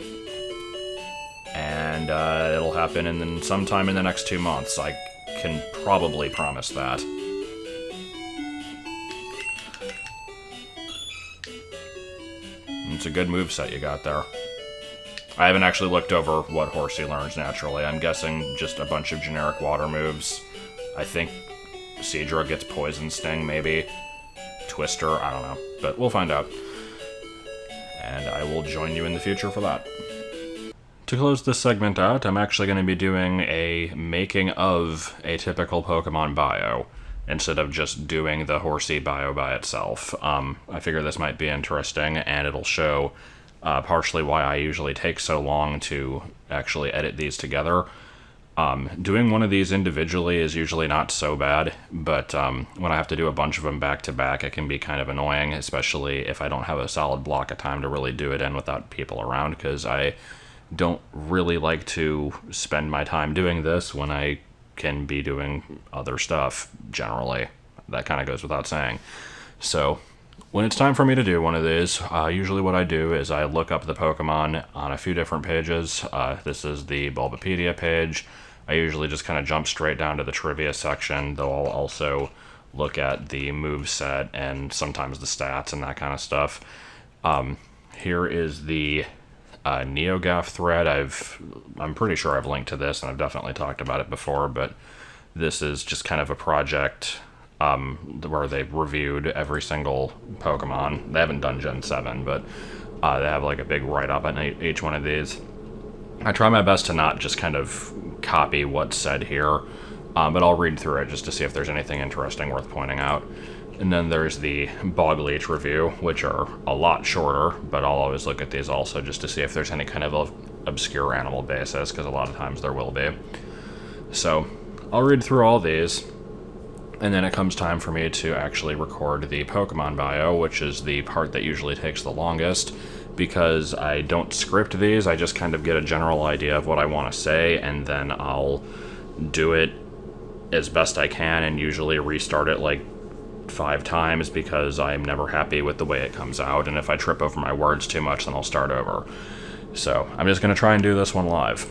and it'll happen sometime in the next 2 months. I can probably promise that. It's a good moveset you got there. I haven't actually looked over what Horsey learns naturally. I'm guessing just a bunch of generic water moves. I think Seadra gets Poison Sting, maybe. Twister, I don't know. But we'll find out. And I will join you in the future for that. To close this segment out, I'm actually going to be doing a making of a typical Pokemon bio, instead of just doing the Horsey bio by itself. I figure this might be interesting, and it'll show partially why I usually take so long to actually edit these together. Doing one of these individually is usually not so bad, but when I have to do a bunch of them back to back, it can be kind of annoying, especially if I don't have a solid block of time to really do it in without people around, because I don't really like to spend my time doing this when I can be doing other stuff, generally. That kind of goes without saying. So, when it's time for me to do one of these, usually what I do is I look up the Pokemon on a few different pages. This is the Bulbapedia page. I usually just kind of jump straight down to the trivia section, though I'll also look at the moveset and sometimes the stats and that kind of stuff. Here is the NeoGAF thread. I'm pretty sure I've linked to this, and I've definitely talked about it before, but this is just kind of a project where they've reviewed every single Pokemon. They haven't done Gen 7, but they have like a big write-up on each one of these. I try my best to not just kind of copy what's said here, but I'll read through it just to see if there's anything interesting worth pointing out. And then there's the Bogleech review, which are a lot shorter, but I'll always look at these also just to see if there's any kind of obscure animal basis, because a lot of times there will be. So, I'll read through all these, And then it comes time for me to actually record the Pokemon bio, which is the part that usually takes the longest, because I don't script these, I just kind of get a general idea of what I want to say, and then I'll do it as best I can, and usually restart it like 5 times, because I'm never happy with the way it comes out, and if I trip over my words too much, then I'll start over. So, I'm just going to try and do this one live.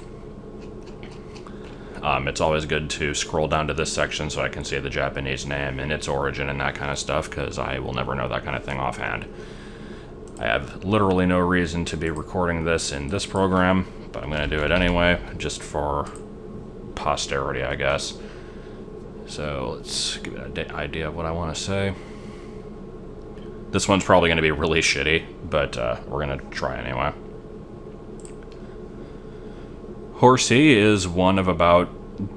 It's always good to scroll down to this section so I can see the Japanese name and its origin and that kind of stuff, because I will never know that kind of thing offhand. I have literally no reason to be recording this in this program, but I'm going to do it anyway, just for posterity, I guess. So let's give it an idea of what I want to say. This one's probably going to be really shitty, but we're going to try anyway. Horsey is one of about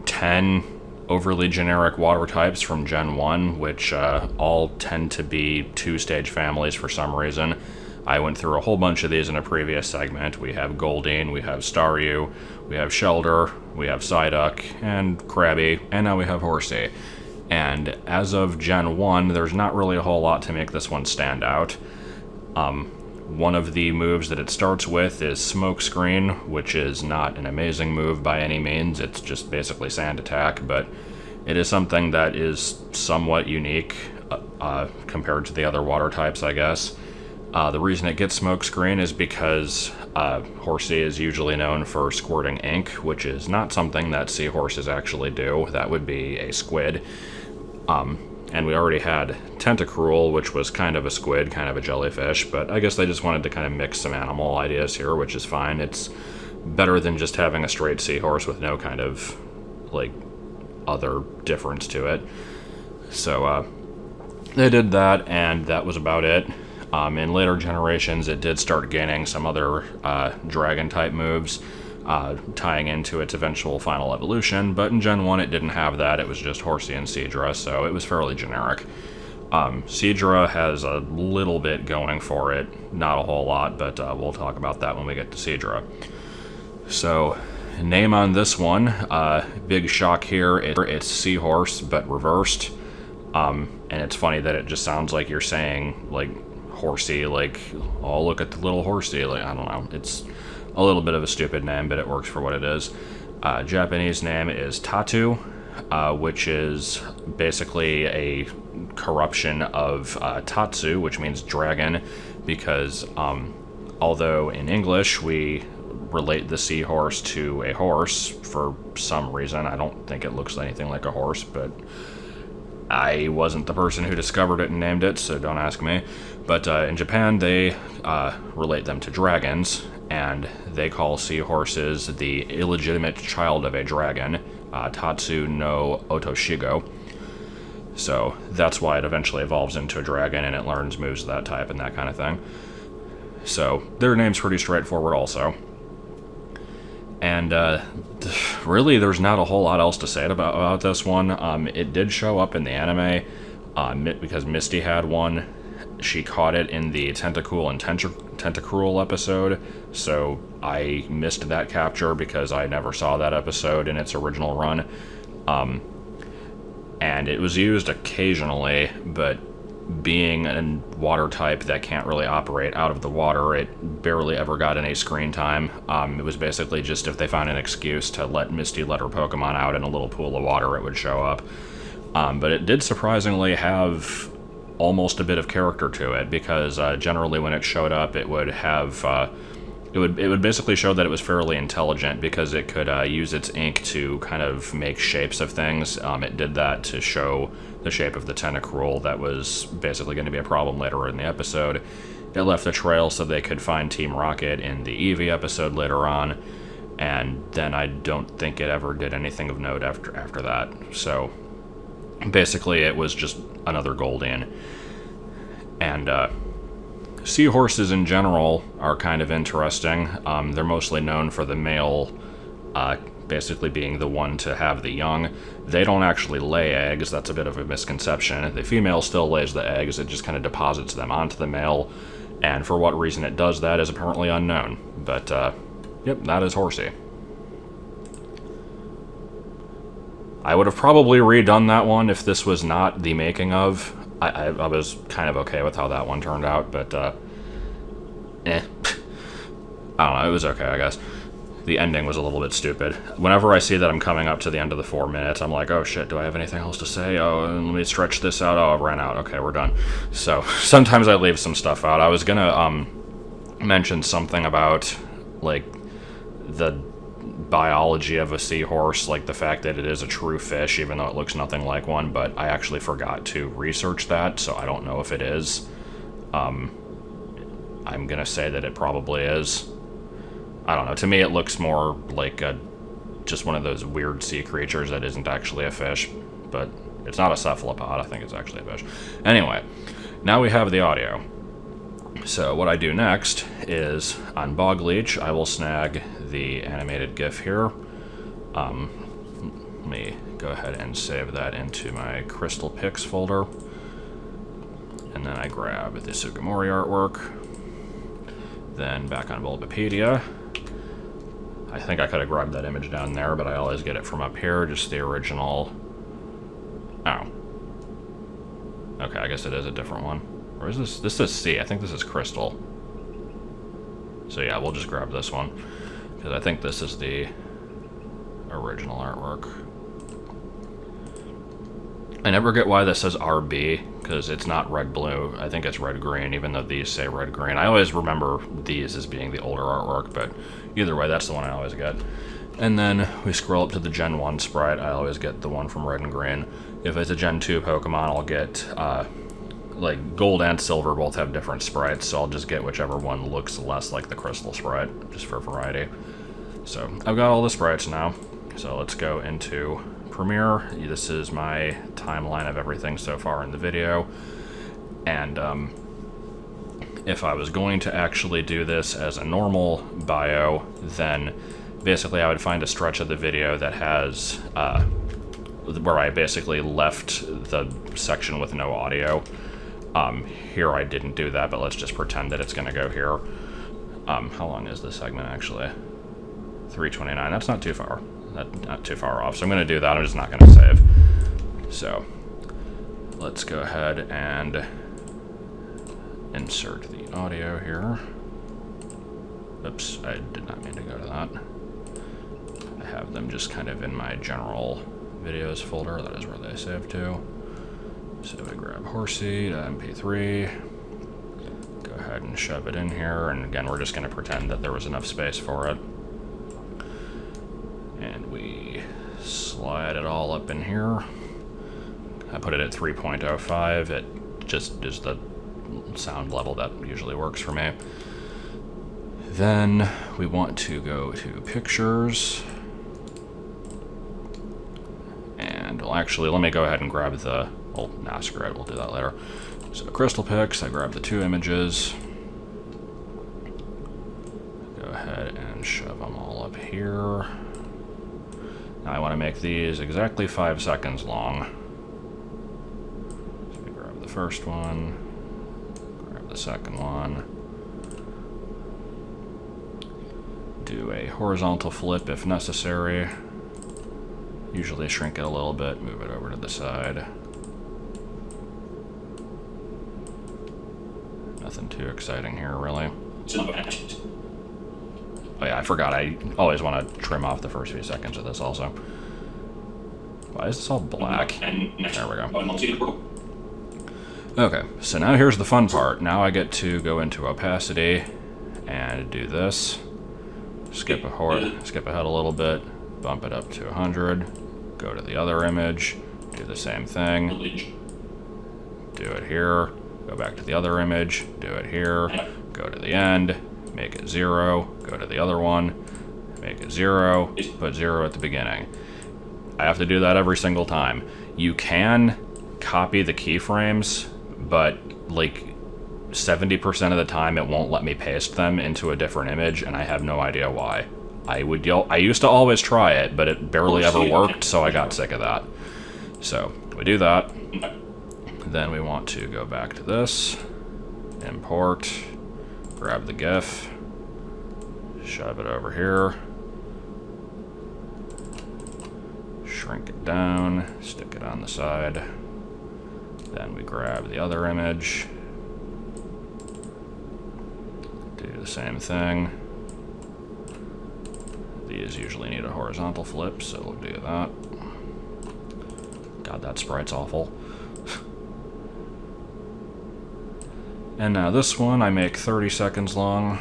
10 overly generic water types from Gen 1, which all tend to be 2-stage families for some reason. I went through a whole bunch of these in a previous segment. We have Goldeen, we have Staryu, we have Shelder, we have Psyduck, and Krabby, and now we have Horsey. And as of Gen 1, there's not really a whole lot to make this one stand out. One of the moves that it starts with is Smokescreen, which is not an amazing move by any means. It's just basically Sand Attack, but it is something that is somewhat unique compared to the other water types, I guess. The reason it gets Smokescreen is because Horsey is usually known for squirting ink, which is not something that seahorses actually do. That would be a squid. And we already had Tentacruel, which was kind of a squid, kind of a jellyfish, but I guess they just wanted to kind of mix some animal ideas here, which is fine. It's better than just having a straight seahorse with no kind of, like, other difference to it. So, they did that, and that was about it. In later generations, it did start gaining some other dragon-type moves, tying into its eventual final evolution, but in Gen 1 it didn't have that. It was just Horsey and Seadra, so it was fairly generic. Seadra has a little bit going for it, not a whole lot, but we'll talk about that when we get to Seadra. So, name on this one, big shock here, it's Seahorse, but reversed, and it's funny that it just sounds like you're saying, like, Horsey, like, oh, look at the little Horsey, like, I don't know, it's a little bit of a stupid name, but it works for what it is. Japanese name is Tatu, which is basically a corruption of Tatsu, which means dragon, because although in English we relate the seahorse to a horse for some reason, I don't think it looks anything like a horse, but I wasn't the person who discovered it and named it, so don't ask me. But in Japan, they relate them to dragons, and they call seahorses the illegitimate child of a dragon, Tatsu no Otoshigo. So that's why it eventually evolves into a dragon, and it learns moves of that type and that kind of thing. So their name's pretty straightforward also. And really, there's not a whole lot else to say about this one. It did show up in the anime, because Misty had one. She caught it in the Tentacool and Tentacruel episode, so I missed that capture because I never saw that episode in its original run. And it was used occasionally, but being a water type that can't really operate out of the water, it barely ever got any screen time. It was basically just if they found an excuse to let Misty let her Pokemon out in a little pool of water, it would show up. But it did surprisingly have almost a bit of character to it, because generally when it showed up, it would have it would basically show that it was fairly intelligent, because it could use its ink to kind of make shapes of things. It did that to show the shape of the Tentacruel that was basically going to be a problem later in the episode. It left a trail so they could find Team Rocket in the Eevee episode later on, and then I don't think it ever did anything of note after that. So basically it was just another Goldeen. And seahorses in general are kind of interesting. They're mostly known for the male basically being the one to have the young. They don't actually lay eggs, that's a bit of a misconception. The female still lays the eggs, it just kind of deposits them onto the male, and for what reason it does that is apparently unknown. But, yep, that is Horsey. I would have probably redone that one if this was not the making of. I was kind of okay with how that one turned out, but, I don't know, it was okay, I guess. The ending was a little bit stupid. Whenever I see that I'm coming up to the end of the 4 minutes, I'm like, oh shit, do I have anything else to say? Oh, let me stretch this out. Oh, I ran out. Okay, we're done. So, sometimes I leave some stuff out. I was gonna, mention something about, like, the biology of a seahorse, like the fact that it is a true fish, even though it looks nothing like one, but I actually forgot to research that, so I don't know if it is. I'm gonna say that it probably is. I don't know, to me it looks more like just one of those weird sea creatures that isn't actually a fish, but it's not a cephalopod, I think it's actually a fish. Anyway, now we have the audio. So what I do next is, on Bog Leech, I will snag the animated GIF here. Let me go ahead and save that into my Crystal Pics folder. And then I grab the Sugimori artwork. Then back on Bulbapedia. I think I could have grabbed that image down there, but I always get it from up here, just the original. Oh. Okay, I guess it is a different one. Or is this? This is C. I think this is Crystal. So yeah, we'll just grab this one, because I think this is the original artwork. I never get why this says RB, because it's not red-blue. I think it's red-green, even though these say red-green. I always remember these as being the older artwork, but either way, that's the one I always get. And then we scroll up to the Gen 1 sprite. I always get the one from red and green. If it's a Gen 2 Pokemon, I'll get, like, gold and silver both have different sprites, so I'll just get whichever one looks less like the crystal sprite, just for variety. So, I've got all the sprites now, so let's go into Premiere. This is my timeline of everything so far in the video, and if I was going to actually do this as a normal bio, then basically I would find a stretch of the video that has, where I basically left the section with no audio. Here I didn't do that, but let's just pretend that it's going to go here. How long is this segment actually? 3:29, that's not too far. Not too far off, so I'm going to do that. I'm just not going to save. So, let's go ahead and insert the audio here. Oops, I did not mean to go to that. I have them just kind of in my general videos folder. That is where they save to. So I grab Horsey to MP3. Go ahead and shove it in here, and again, we're just going to pretend that there was enough space for it. And we slide it all up in here. I put it at 3.05. It just is the sound level that usually works for me. Then we want to go to pictures. And well, actually, let me go ahead and grab the, well, nah, screw it, we'll do that later. So Crystal Pics, I grab the 2 images. Go ahead and shove them all up here. Now I want to make these exactly 5 seconds long. So we grab the first one, grab the second one, do a horizontal flip if necessary, usually shrink it a little bit, move it over to the side. Nothing too exciting here, really. Oh yeah, I forgot, I always want to trim off the first few seconds of this also. Why is this all black? There we go. Okay, so now here's the fun part. Now I get to go into opacity and do this. Skip ahead a little bit, bump it up to 100, go to the other image, do the same thing, do it here, go back to the other image, do it here, go to the end, make it 0, go to the other one, make it 0, put 0 at the beginning. I have to do that every single time. You can copy the keyframes, but like 70% of the time it won't let me paste them into a different image, and I have no idea why. I used to always try it, but it barely ever worked, so I got sick of that. So, we do that. Then we want to go back to this, import, grab the GIF, shove it over here, shrink it down, stick it on the side. Then we grab the other image, do the same thing. These usually need a horizontal flip, so we'll do that. God, that sprite's awful. And now this one I make 30 seconds long.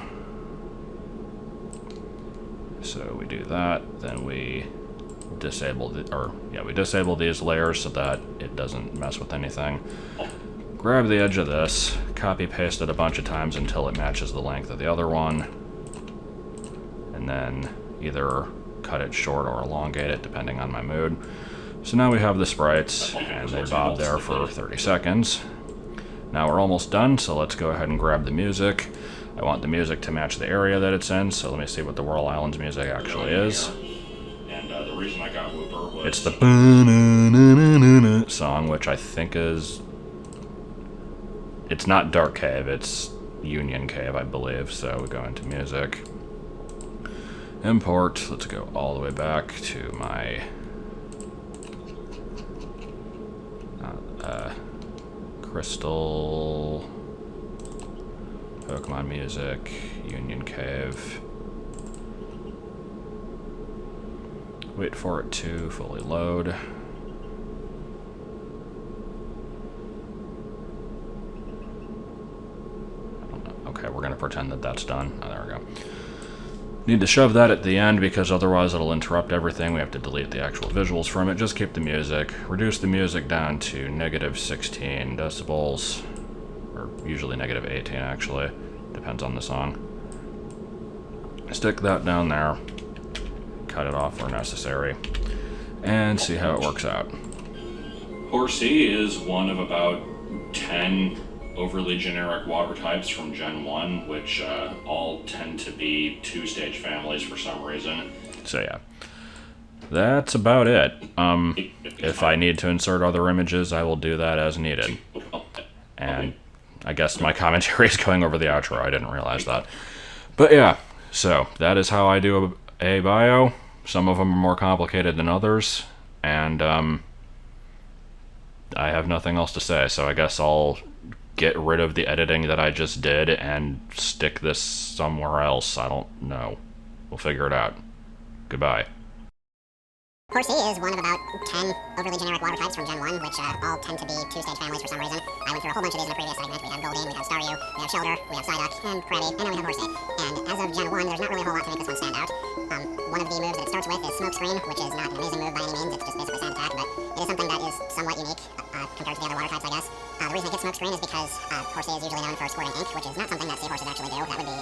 So we do that, then we disable we disable these layers so that it doesn't mess with anything. Grab the edge of this, copy paste it a bunch of times until it matches the length of the other one, and then either cut it short or elongate it depending on my mood. So now we have the sprites, and they bob there for 30 seconds. Now we're almost done, so let's go ahead and grab the music. I want the music to match the area that it's in, so let me see what the Whirl Islands music actually is. And the reason I got Whooper was... It's the song, which I think is... It's not Dark Cave, it's Union Cave, I believe. So we go into music. Import, let's go all the way back to my... Crystal... Pokemon music, Union Cave. Wait for it to fully load. Okay, we're gonna pretend that that's done. Oh, there we go. Need to shove that at the end because otherwise it'll interrupt everything. We have to delete the actual visuals from it. Just keep the music. Reduce the music down to -16 decibels. Or usually -18 actually. Depends on the song. Stick that down there. Cut it off where necessary. And see how it works out. Horsey is one of about 10 overly generic water types from Gen 1, which all tend to be two-stage families for some reason. So yeah. That's about it. If I need to insert other images, I will do that as needed. And I guess my commentary is going over the outro. I didn't realize that. But yeah, so that is how I do a bio. Some of them are more complicated than others. And I have nothing else to say, so I guess I'll get rid of the editing that I just did and stick this somewhere else. I don't know. We'll figure it out. Goodbye. Horsey is one of about 10 overly generic water types from Gen 1, which all tend to be two-stage families for some reason. I went through a whole bunch of these in a previous segment. We have Goldeen, we have Staryu, we have Shelter, we have Psyduck, and Krabby, and then we have Horsey. And as of Gen 1, there's not really a whole lot to make this one stand out. One of the moves that it starts with is Smoke Screen, which is not an amazing move by any means. It's just basically sand attack, but it is something that is somewhat unique compared to the other water types, I guess. The reason it gets Smoke Screen is because Horsey is usually known for squirting ink, which is not something that seahorses actually do. That would be